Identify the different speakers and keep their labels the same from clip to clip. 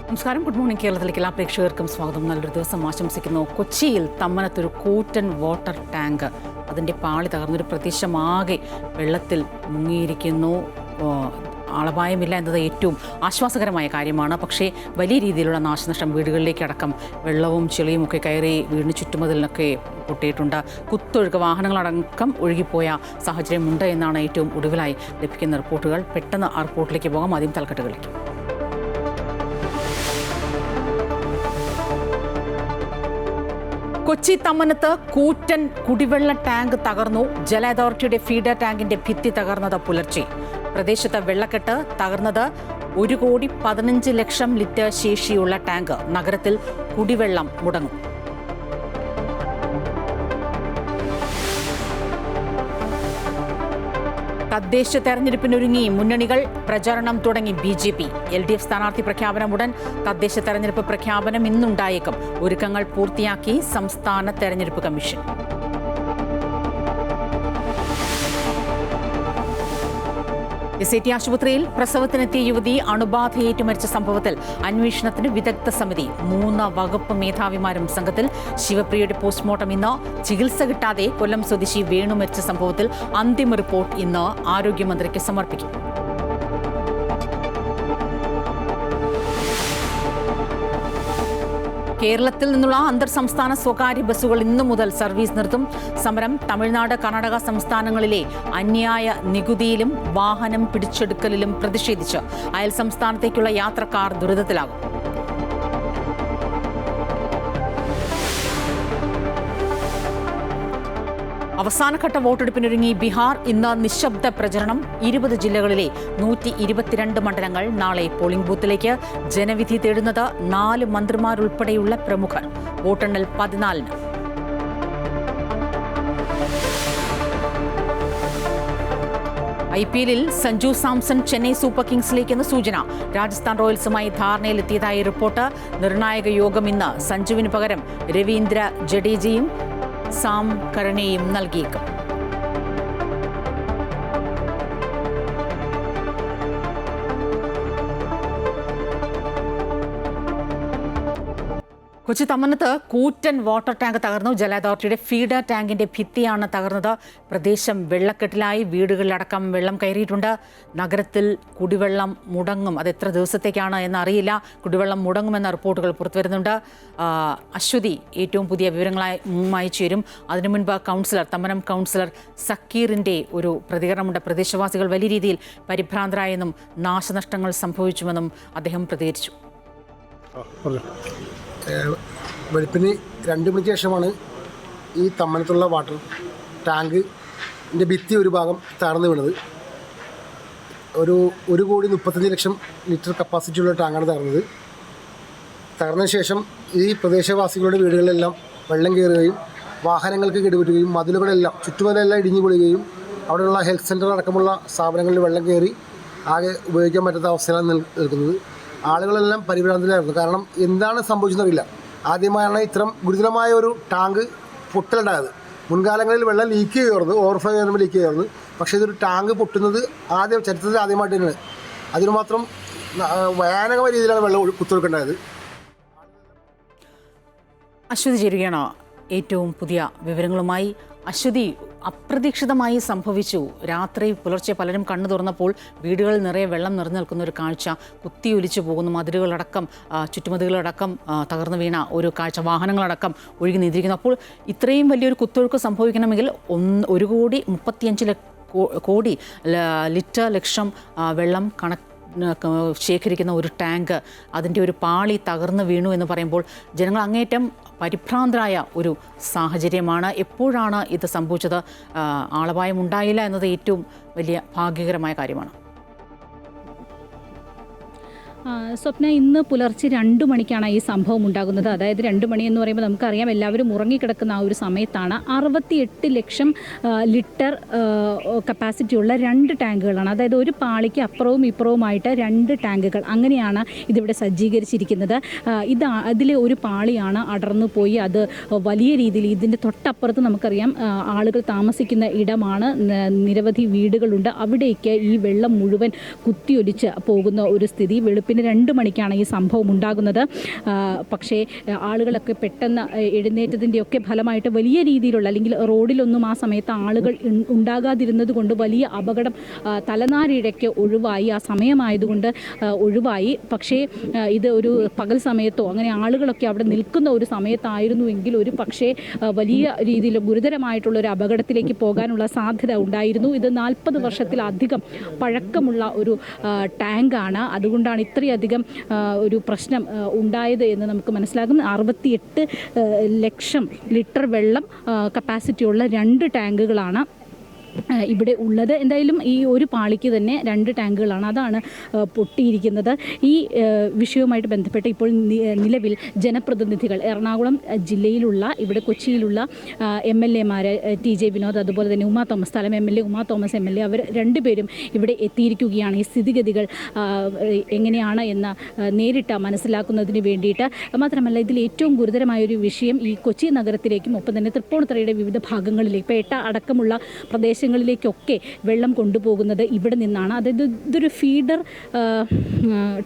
Speaker 1: നമസ്കാരം. Good morning. കേരളത്തിലേക്ക് എല്ലാ പ്രേക്ഷകർക്കും സ്വാഗതം. നല്ലൊരു ദിവസം ആശംസിക്കുന്നു. കൊച്ചിയിൽ തമ്മനത്തൊരു കൂറ്റൻ വാട്ടർ ടാങ്ക് അതിൻ്റെ പാളി തകർന്നൊരു പ്രദേശമാകെ വെള്ളത്തിൽ മുങ്ങിയിരിക്കുന്നു. ആളപായമില്ല എന്നത് ഏറ്റവും ആശ്വാസകരമായ കാര്യമാണ്. പക്ഷേ വലിയ രീതിയിലുള്ള നാശനഷ്ടം, വീടുകളിലേക്കടക്കം വെള്ളവും ചെളിയും ഒക്കെ കയറി വീടിന് ചുറ്റുമതിലിനൊക്കെ പൊട്ടിയിട്ടുണ്ട്. കുത്തൊഴുക്ക് വാഹനങ്ങളടക്കം ഒഴുകിപ്പോയ സാഹചര്യമുണ്ട് എന്നാണ് ഏറ്റവും ഒടുവിലായി ലഭിക്കുന്ന റിപ്പോർട്ടുകൾ. പെട്ടെന്ന് ആ റിപ്പോർട്ടിലേക്ക് പോകാം. ആദ്യം തലക്കെട്ടുകളിലേക്ക്. കൊച്ചി തമ്മനത്ത് കൂറ്റൻ കുടിവെള്ള ടാങ്ക് തകർന്നു. ജല അതോറിറ്റിയുടെ ഫീഡർ ടാങ്കിന്റെ ഭിത്തി തകർന്നത് പുലർച്ചെ. പ്രദേശത്ത് വെള്ളക്കെട്ട് തകർന്നത് 1,15,00,000 ലിറ്റർ ശേഷിയുള്ള ടാങ്ക്. നഗരത്തിൽ കുടിവെള്ളം മുടങ്ങും. തദ്ദേശ തെരഞ്ഞെടുപ്പിനൊരുങ്ങി മുന്നണികൾ. പ്രചാരണം തുടങ്ങി BJP. LDF സ്ഥാനാർത്ഥി പ്രഖ്യാപനം ഉടൻ. തദ്ദേശ തെരഞ്ഞെടുപ്പ് പ്രഖ്യാപനം ഇന്നുണ്ടായേക്കും. ഒരുക്കങ്ങൾ പൂർത്തിയാക്കി സംസ്ഥാന തെരഞ്ഞെടുപ്പ് കമ്മീഷൻ. SAT ആശുപത്രിയിൽ പ്രസവത്തിനെത്തിയ യുവതി അണുബാധയേറ്റു മരിച്ച സംഭവത്തിൽ അന്വേഷണത്തിന് വിദഗ്ധ സമിതി. 3 വകുപ്പ് മേധാവിമാരും സംഘത്തിൽ. ശിവപ്രിയയുടെ പോസ്റ്റ്മോർട്ടം ഇന്ന്. ചികിത്സ കിട്ടാതെ കൊല്ലം സ്വദേശി വേണു മരിച്ച സംഭവത്തിൽ അന്തിമ റിപ്പോർട്ട് ഇന്ന് ആരോഗ്യമന്ത്രിക്ക് സമർപ്പിക്കും. കേരളത്തിൽ നിന്നുള്ള അന്തർ സംസ്ഥാന സ്വകാര്യ ബസ്സുകൾ ഇന്നു മുതൽ സർവീസ് നിർത്തും. സമരം തമിഴ്നാട്, കർണാടക സംസ്ഥാനങ്ങളിലെ അന്യായ നികുതിയിലും വാഹനം പിടിച്ചെടുക്കലിലും പ്രതിഷേധിച്ച് അയൽ സംസ്ഥാനത്തേക്കുള്ള യാത്രക്കാർ ദുരിതത്തിലാകും. അവസാനഘട്ട വോട്ടെടുപ്പിനൊരുങ്ങി ബീഹാർ. ഇന്ന് നിശബ്ദ പ്രചരണം. 20 ജില്ലകളിലെ 122 മണ്ഡലങ്ങൾ നാളെ പോളിംഗ് ബൂത്തിലേക്ക്. ജനവിധി തേടുന്നത് 4 മന്ത്രിമാരുൾപ്പെടെയുള്ള പ്രമുഖർ. വോട്ടെണ്ണൽ 14-ന്. IPL-ൽ സഞ്ജു സാംസൺ ചെന്നൈ സൂപ്പർ കിങ്സിലേക്കെന്ന് സൂചന. രാജസ്ഥാൻ റോയൽസുമായി ധാരണയിലെത്തിയതായി റിപ്പോർട്ട്. നിർണായക യോഗം ഇന്ന്. സഞ്ജുവിന് പകരം രവീന്ദ്ര ജഡേജയും സാം കരണേയും നൽകിയേക്കും. കൊച്ചി തമ്മനത്ത് കൂറ്റൻ വാട്ടർ ടാങ്ക് തകർന്നു. ജല അതോറിറ്റിയുടെ ഫീഡർ ടാങ്കിന്റെ ഭിത്തിയാണ് തകർന്നത്. പ്രദേശം വെള്ളക്കെട്ടിലായി. വീടുകളിലടക്കം വെള്ളം കയറിയിട്ടുണ്ട്. നഗരത്തിൽ കുടിവെള്ളം മുടങ്ങും. അത് എത്ര ദിവസത്തേക്കാണ് എന്നറിയില്ല. കുടിവെള്ളം മുടങ്ങുമെന്ന റിപ്പോർട്ടുകൾ പുറത്തുവരുന്നുണ്ട്. അശ്വതി ഏറ്റവും പുതിയ വിവരങ്ങളുമായി ചേരും. അതിനു മുൻപ് തമ്മനം കൗൺസിലർ സക്കീറിൻ്റെ ഒരു പ്രതികരണമുണ്ട്. പ്രദേശവാസികൾ വലിയ രീതിയിൽ പരിഭ്രാന്തരായെന്നും നാശനഷ്ടങ്ങൾ സംഭവിച്ചുവെന്നും അദ്ദേഹം പ്രതികരിച്ചു.
Speaker 2: വെളുപ്പിന് 2 മണിക്ക് ശേഷമാണ് ഈ തമ്മനത്തുള്ള വാട്ടർ ടാങ്കിൻ്റെ ഭിത്തി ഒരു ഭാഗം തകർന്നു വീണത്. ഒരു 1,35,00,000 ലിറ്റർ കപ്പാസിറ്റിയുള്ള ടാങ്കാണ് തകർന്നത്. തകർന്ന ശേഷം ഈ പ്രദേശവാസികളുടെ വീടുകളിലെല്ലാം വെള്ളം കയറുകയും വാഹനങ്ങൾക്ക് കേടുപറ്റുകയും മതിലുകളെല്ലാം ചുറ്റുമതിലെല്ലാം ഇടിഞ്ഞു പൊളിയുകയും അവിടെയുള്ള ഹെൽത്ത് സെൻ്റർ അടക്കമുള്ള സ്ഥാപനങ്ങളിൽ വെള്ളം കയറി ആകെ ഉപയോഗിക്കാൻ പറ്റാത്ത അവസ്ഥയിലാണ് നിൽക്കുന്നത്. ആളുകളെല്ലാം പരിഭ്രാന്തരായിരുന്നു. കാരണം എന്താണ് സംഭവിച്ചതെന്നറിയില്ല. ആദ്യമായാണ് ഇത്തരം ഗുരുതരമായ ഒരു ടാങ്ക് പൊട്ടലുണ്ടായത്. മുൻകാലങ്ങളിൽ വെള്ളം ലീക്ക് ചെയ്യുമായിരുന്നു, ഓവർഫ്ലോ ചെയ്യുമ്പോൾ ലീക്ക് ചെയ്യുമായിരുന്നു. പക്ഷേ ഇതൊരു ടാങ്ക് പൊട്ടുന്നത് ചരിത്രത്തിൽ ആദ്യമായിട്ട് തന്നെയാണ്. അതിന് മാത്രം ഭയാനകമായ രീതിയിലാണ് വെള്ളം കുത്തൊഴുക്കുണ്ടായത്.
Speaker 1: അശ്വതി ചേരുകയാണോ ഏറ്റവും പുതിയ വിവരങ്ങളുമായി? അശ്വതി, അപ്രതീക്ഷിതമായി സംഭവിച്ചു. രാത്രി പുലർച്ചെ പലരും കണ്ണു തുറന്നപ്പോൾ വീടുകളിൽ നിറയെ വെള്ളം നിറഞ്ഞു നിൽക്കുന്ന ഒരു കാഴ്ച. കുത്തിയൊലിച്ചു പോകുന്നു. മതിലുകളടക്കം ചുറ്റുമതിലുകളടക്കം തകർന്നു വീണ ഒരു കാഴ്ച. വാഹനങ്ങളടക്കം ഒഴുകി നീതിരിക്കുന്നു. അപ്പോൾ ഇത്രയും വലിയൊരു കുത്തൊഴുക്ക് സംഭവിക്കണമെങ്കിൽ 1,35 ലക്ഷം വെള്ളം ശേഖരിക്കുന്ന ഒരു ടാങ്ക്, അതിൻ്റെ ഒരു പാളി തകർന്നു വീണു എന്ന് പറയുമ്പോൾ ജനങ്ങൾ അങ്ങേറ്റം പരിഭ്രാന്തരായ ഒരു സാഹചര്യമാണ്. എപ്പോഴാണ് ഇത് സംഭവിച്ചത്? ആളപായം ഉണ്ടായില്ല എന്നത് ഏറ്റവും വലിയ ഭാഗ്യകരമായ കാര്യമാണ്.
Speaker 3: സ്വപ്ന, ഇന്ന് പുലർച്ചെ 2 മണിക്കാണ് ഈ സംഭവം ഉണ്ടാകുന്നത്. അതായത് 2 മണി എന്ന് പറയുമ്പോൾ നമുക്കറിയാം എല്ലാവരും ഉറങ്ങിക്കിടക്കുന്ന ആ ഒരു സമയത്താണ്. 68 ലക്ഷം ലിറ്റർ കപ്പാസിറ്റിയുള്ള 2 ടാങ്കുകളാണ്. അതായത് ഒരു പാളിക്ക് അപ്പുറവും ഇപ്പുറവുമായിട്ട് 2 ടാങ്കുകൾ, അങ്ങനെയാണ് ഇതിവിടെ സജ്ജീകരിച്ചിരിക്കുന്നത്. അതിലെ ഒരു പാളിയാണ് അടർന്നു പോയി. അത് വലിയ രീതിയിൽ ഇതിൻ്റെ തൊട്ടപ്പുറത്ത് നമുക്കറിയാം ആളുകൾ താമസിക്കുന്ന ഇടമാണ്. നിരവധി വീടുകളുണ്ട്. അവിടേക്ക് ഈ വെള്ളം മുഴുവൻ കുത്തിയൊലിച്ച് പോകുന്ന ഒരു സ്ഥിതി. വെളുപ്പിന് വെളുപ്പിന് 2 മണിക്കാണ് ഈ സംഭവം ഉണ്ടാകുന്നത്. പക്ഷേ ആളുകളൊക്കെ പെട്ടെന്ന് എഴുന്നേറ്റതിൻ്റെയൊക്കെ ഫലമായിട്ട് വലിയ രീതിയിലുള്ള, അല്ലെങ്കിൽ റോഡിലൊന്നും ആ സമയത്ത് ആളുകൾ ഉണ്ടാകാതിരുന്നത് കൊണ്ട് വലിയ അപകടം തലനാരിഴയ്ക്ക് ഒഴിവായി. ആ സമയമായതുകൊണ്ട് ഒഴിവായി. പക്ഷേ ഇത് ഒരു പകൽ സമയത്തോ അങ്ങനെ ആളുകളൊക്കെ അവിടെ നിൽക്കുന്ന ഒരു സമയത്തായിരുന്നുവെങ്കിൽ ഒരു പക്ഷേ വലിയ രീതിയിൽ ഗുരുതരമായിട്ടുള്ള ഒരു അപകടത്തിലേക്ക് പോകാനുള്ള സാധ്യത ഉണ്ടായിരുന്നു. ഇത് 40 വർഷത്തിലധികം പഴക്കമുള്ള ഒരു ടാങ്കാണ്. അതുകൊണ്ടാണ് ഇത്രയധികം ഒരു പ്രശ്നം ഉണ്ടായത് എന്ന് നമുക്ക് മനസ്സിലാകും. 68 ലക്ഷം ലിറ്റർ വെള്ളം കപ്പാസിറ്റിയുള്ള 2 ടാങ്കുകളാണ് ഇവിടെ ഉള്ളത്. എന്തായാലും ഈ ഒരു പാളിക്ക് തന്നെ 2 ടാങ്കുകളാണ്, അതാണ് പൊട്ടിയിരിക്കുന്നത്. ഈ വിഷയവുമായിട്ട് ബന്ധപ്പെട്ട് ഇപ്പോൾ നിലവിൽ ജനപ്രതിനിധികൾ എറണാകുളം ജില്ലയിലുള്ള, ഇവിടെ കൊച്ചിയിലുള്ള MLA-മാർ TJ വിനോദ്, അതുപോലെ തന്നെ ഉമാ തോമസ്, സ്ഥലം MLA ഉമാ തോമസ് MLA, അവർ 2 പേരും ഇവിടെ എത്തിയിരിക്കുകയാണ്. ഈ സ്ഥിതിഗതികൾ എങ്ങനെയാണ് എന്ന് നേരിട്ട് മനസ്സിലാക്കുന്നതിന് വേണ്ടിയിട്ട്. മാത്രമല്ല, ഇതിൽ ഏറ്റവും ഗുരുതരമായൊരു വിഷയം ഈ കൊച്ചി നഗരത്തിലേക്കും ഒപ്പം തന്നെ തൃപ്പൂണിത്തുറയുടെ വിവിധ ഭാഗങ്ങളിലേക്ക്, ഇപ്പോൾ എട്ട അടക്കമുള്ള പ്രദേശങ്ങളിലേക്കൊക്കെ വെള്ളം കൊണ്ടുപോകുന്നത് ഇവിടെ നിന്നാണ്. അതായത് ഇതൊരു ഫീഡർ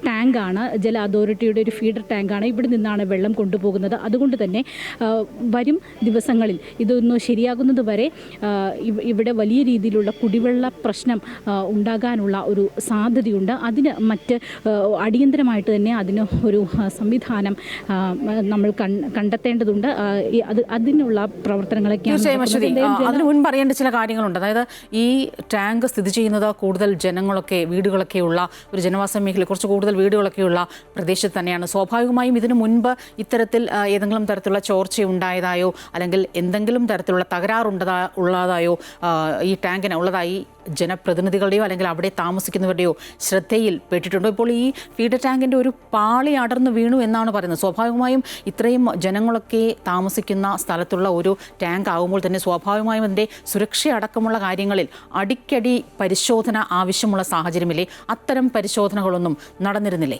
Speaker 3: ടാങ്കാണ്, ജല അതോറിറ്റിയുടെ ഒരു ഫീഡർ ടാങ്കാണ്. ഇവിടെ നിന്നാണ് വെള്ളം കൊണ്ടുപോകുന്നത്. അതുകൊണ്ട് തന്നെ വരും ദിവസങ്ങളിൽ ഇതൊന്ന് ശരിയാകുന്നത് വരെ ഇവിടെ വലിയ രീതിയിലുള്ള കുടിവെള്ള പ്രശ്നം ഉണ്ടാകാനുള്ള ഒരു സാധ്യതയുണ്ട്. അതിന് മറ്റ് അടിയന്തരമായിട്ട് തന്നെ അതിന് ഒരു സംവിധാനം നമ്മൾ കണ്ടെത്തേണ്ടതുണ്ട്. അതിനുള്ള പ്രവർത്തനങ്ങളൊക്കെയാണ്.
Speaker 1: അതിന് മുൻപ് അറിയേണ്ട ചില കാര്യങ്ങളുണ്ട്. അതായത് ഈ ടാങ്ക് സ്ഥിതി ചെയ്യുന്നത് കൂടുതൽ വീടുകളൊക്കെയുള്ള ഒരു ജനവാസ മേഖല, കുറച്ച് കൂടുതൽ വീടുകളൊക്കെയുള്ള പ്രദേശത്ത് തന്നെയാണ്. സ്വാഭാവികമായും ഇതിനു മുൻപ് ഇത്തരത്തിൽ ഏതെങ്കിലും തരത്തിലുള്ള ചോർച്ച ഉണ്ടായതായോ അല്ലെങ്കിൽ എന്തെങ്കിലും തരത്തിലുള്ള ഉള്ളതായോ ഈ ടാങ്കിന് ഉള്ളതായി ജനപ്രതിനിധികളുടെയോ അല്ലെങ്കിൽ അവിടെ താമസിക്കുന്നവരുടെയോ ശ്രദ്ധയിൽ പെട്ടിട്ടുണ്ടോ? ഇപ്പോൾ ഈ ഫീഡർ ടാങ്കിൻ്റെ ഒരു പാളി അടർന്നു വീണു എന്നാണ് പറയുന്നത്. സ്വാഭാവികമായും ഇത്രയും ജനങ്ങളൊക്കെ താമസിക്കുന്ന സ്ഥലത്തുള്ള ഒരു ടാങ്ക് ആകുമ്പോൾ തന്നെ സ്വാഭാവികമായും അതിൻ്റെ സുരക്ഷയടക്കമുള്ള കാര്യങ്ങളിൽ അടിക്കടി പരിശോധന ആവശ്യമുള്ള സാഹചര്യമില്ലേ? അത്തരം പരിശോധനകളൊന്നും നടന്നിരുന്നില്ലേ?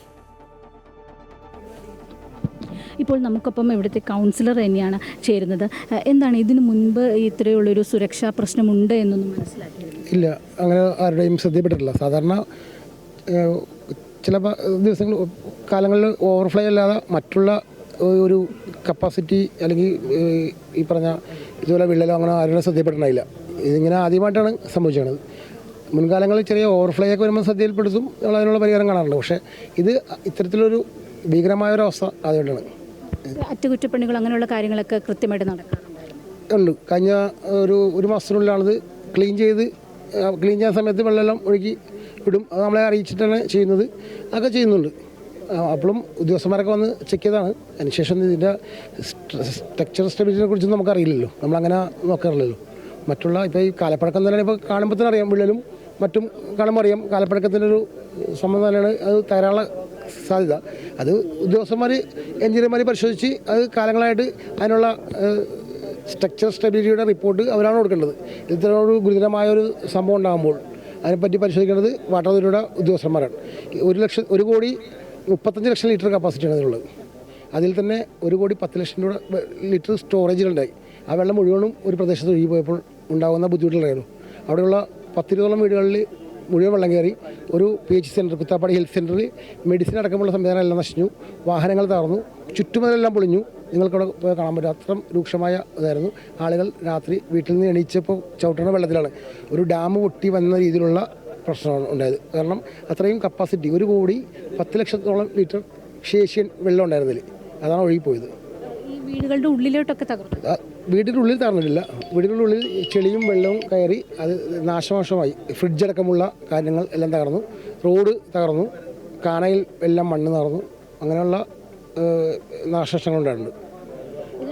Speaker 3: ഇപ്പോൾ നമുക്കൊപ്പം ഇവിടുത്തെ കൗൺസിലർ തന്നെയാണ് ചേരുന്നത്. എന്താണ് ഇതിനു മുൻപ് ഇത്രയുള്ളൊരു സുരക്ഷാ പ്രശ്നമുണ്ട് എന്നൊന്നും മനസ്സിലാക്കിയത്?
Speaker 2: ഇല്ല, അങ്ങനെ ആരുടെയും ശ്രദ്ധപ്പെട്ടിട്ടില്ല. സാധാരണ ചില ദിവസങ്ങൾ കാലങ്ങളിൽ ഓവർഫ്ലോ അല്ലാതെ മറ്റുള്ള ഒരു കപ്പാസിറ്റി അല്ലെങ്കിൽ ഈ പറഞ്ഞ ഇതുപോലെ വിള്ളലോ അങ്ങനെ ആരുടെ ശ്രദ്ധപ്പെട്ടിട്ടില്ല. ഇതിങ്ങനെ ആദ്യമായിട്ടാണ് സംഭവിച്ചത്. മുൻകാലങ്ങളിൽ ചെറിയ ഓവർഫ്ലോ ഒക്കെ വരുമ്പോൾ ശ്രദ്ധയിൽപ്പെടുത്തും, അതിനുള്ള പരിഹാരം കാണാറുണ്ട്. പക്ഷേ ഇത് ഇത്തരത്തിലൊരു ഭീകരമായൊരവസ്ഥ അതുകൊണ്ടാണ്.
Speaker 3: അറ്റകുറ്റപ്പണികൾ അങ്ങനെയുള്ള കാര്യങ്ങളൊക്കെ കൃത്യമായിട്ട് നടക്കാറുണ്ട്.
Speaker 2: കഴിഞ്ഞ ഒരു മാസത്തിനുള്ളിലാണത് ക്ലീൻ ചെയ്യാൻ സമയത്ത് വെള്ളമെല്ലാം ഒഴുകി വിടും. അത് നമ്മളെ അറിയിച്ചിട്ടാണ് ചെയ്യുന്നത്. അതൊക്കെ ചെയ്യുന്നുണ്ട്. അപ്പോഴും ഉദ്യോഗസ്ഥന്മാരൊക്കെ വന്ന് ചെക്ക് ചെയ്താണ്. അതിനുശേഷം ഇതിൻ്റെ സ്ട്രക്ചർ സ്റ്റെബിലിറ്റിനെ കുറിച്ചൊന്നും നമുക്കറിയില്ലല്ലോ, നമ്മളങ്ങനെ നോക്കാറില്ലല്ലോ. മറ്റുള്ള ഇപ്പോൾ ഈ കാലപ്പഴക്കം തന്നെയാണ്. ഇപ്പോൾ കാണുമ്പോൾ തന്നെ അറിയാം, വിള്ളലും മറ്റും കാണുമ്പോൾ അറിയാം കാലപ്പഴക്കത്തിൻ്റെ ഒരു സംബന്ധം തന്നെയാണ്. അത് തകരാനുള്ള സാധ്യത അത് ഉദ്യോഗസ്ഥന്മാർ എഞ്ചിനീയർമാർ പരിശോധിച്ച് അത് കാലങ്ങളായിട്ട് അതിനുള്ള സ്ട്രക്ചർ സ്റ്റെബിലിറ്റിയുടെ റിപ്പോർട്ട് അവരാണ് കൊടുക്കേണ്ടത്. ഇത്തരമൊരു ഗുരുതരമായൊരു സംഭവം ഉണ്ടാകുമ്പോൾ അതിനെപ്പറ്റി പരിശോധിക്കേണ്ടത് വാട്ടർ അതോറിറ്റിയുടെ ഉദ്യോഗസ്ഥന്മാരാണ്. 1,35 ലക്ഷം ലിറ്റർ കപ്പാസിറ്റിയാണ് അതിനുള്ളത്. അതിൽ തന്നെ 1,10 ലക്ഷം ലിറ്റർ സ്റ്റോറേജിലുണ്ടായി. ആ വെള്ളം മുഴുവനും ഒരു പ്രദേശത്ത് ഒഴുകി പോയപ്പോൾ ഉണ്ടാകുന്ന ബുദ്ധിമുട്ടുകളായിരുന്നു. അവിടെയുള്ള 10-20 വീടുകളിൽ മുഴുവൻ വെള്ളം കയറി. ഒരു PH സെൻറ്റർ, കുത്താപ്പാടി ഹെൽത്ത് സെൻറ്ററിൽ മെഡിസിൻ അടക്കമുള്ള സംവിധാനം എല്ലാം നശിച്ചു. വാഹനങ്ങൾ തകർന്നു, ചുറ്റുമതിലെല്ലാം പൊളിഞ്ഞു. നിങ്ങൾക്കവിടെ പോയി കാണാൻ പറ്റും. അത്രയും രൂക്ഷമായ ഇതായിരുന്നു. ആളുകൾ രാത്രി വീട്ടിൽ നിന്ന് എണീച്ചപ്പോൾ ചവിട്ടണ വെള്ളത്തിലാണ്. ഒരു ഡാം പൊട്ടി വന്ന രീതിയിലുള്ള പ്രശ്നമാണ് ഉണ്ടായത്. കാരണം അത്രയും കപ്പാസിറ്റി 1,10 ലക്ഷത്തോളം ലിറ്റർ ശേഷിയൻ വെള്ളം ഉണ്ടായിരുന്നില്ല. അതാണ് ഒഴുകിപ്പോയത്.
Speaker 3: വീടുകളുടെ ഉള്ളിലോട്ടൊക്കെ തകർന്നു.
Speaker 2: വീടിൻ്റെ ഉള്ളിൽ തകർന്നിട്ടില്ല. വീടിൻ്റെ ഉള്ളിൽ ചെളിയും വെള്ളവും കയറി അത് നാശനാശമായി. ഫ്രിഡ്ജ് അടക്കമുള്ള കാര്യങ്ങൾ എല്ലാം തകർന്നു. റോഡ് തകർന്നു. കാനയിൽ എല്ലാം മണ്ണ് നിറഞ്ഞു. അങ്ങനെയുള്ള നാശനഷ്ടങ്ങൾ ഉണ്ടായിട്ടുണ്ട്.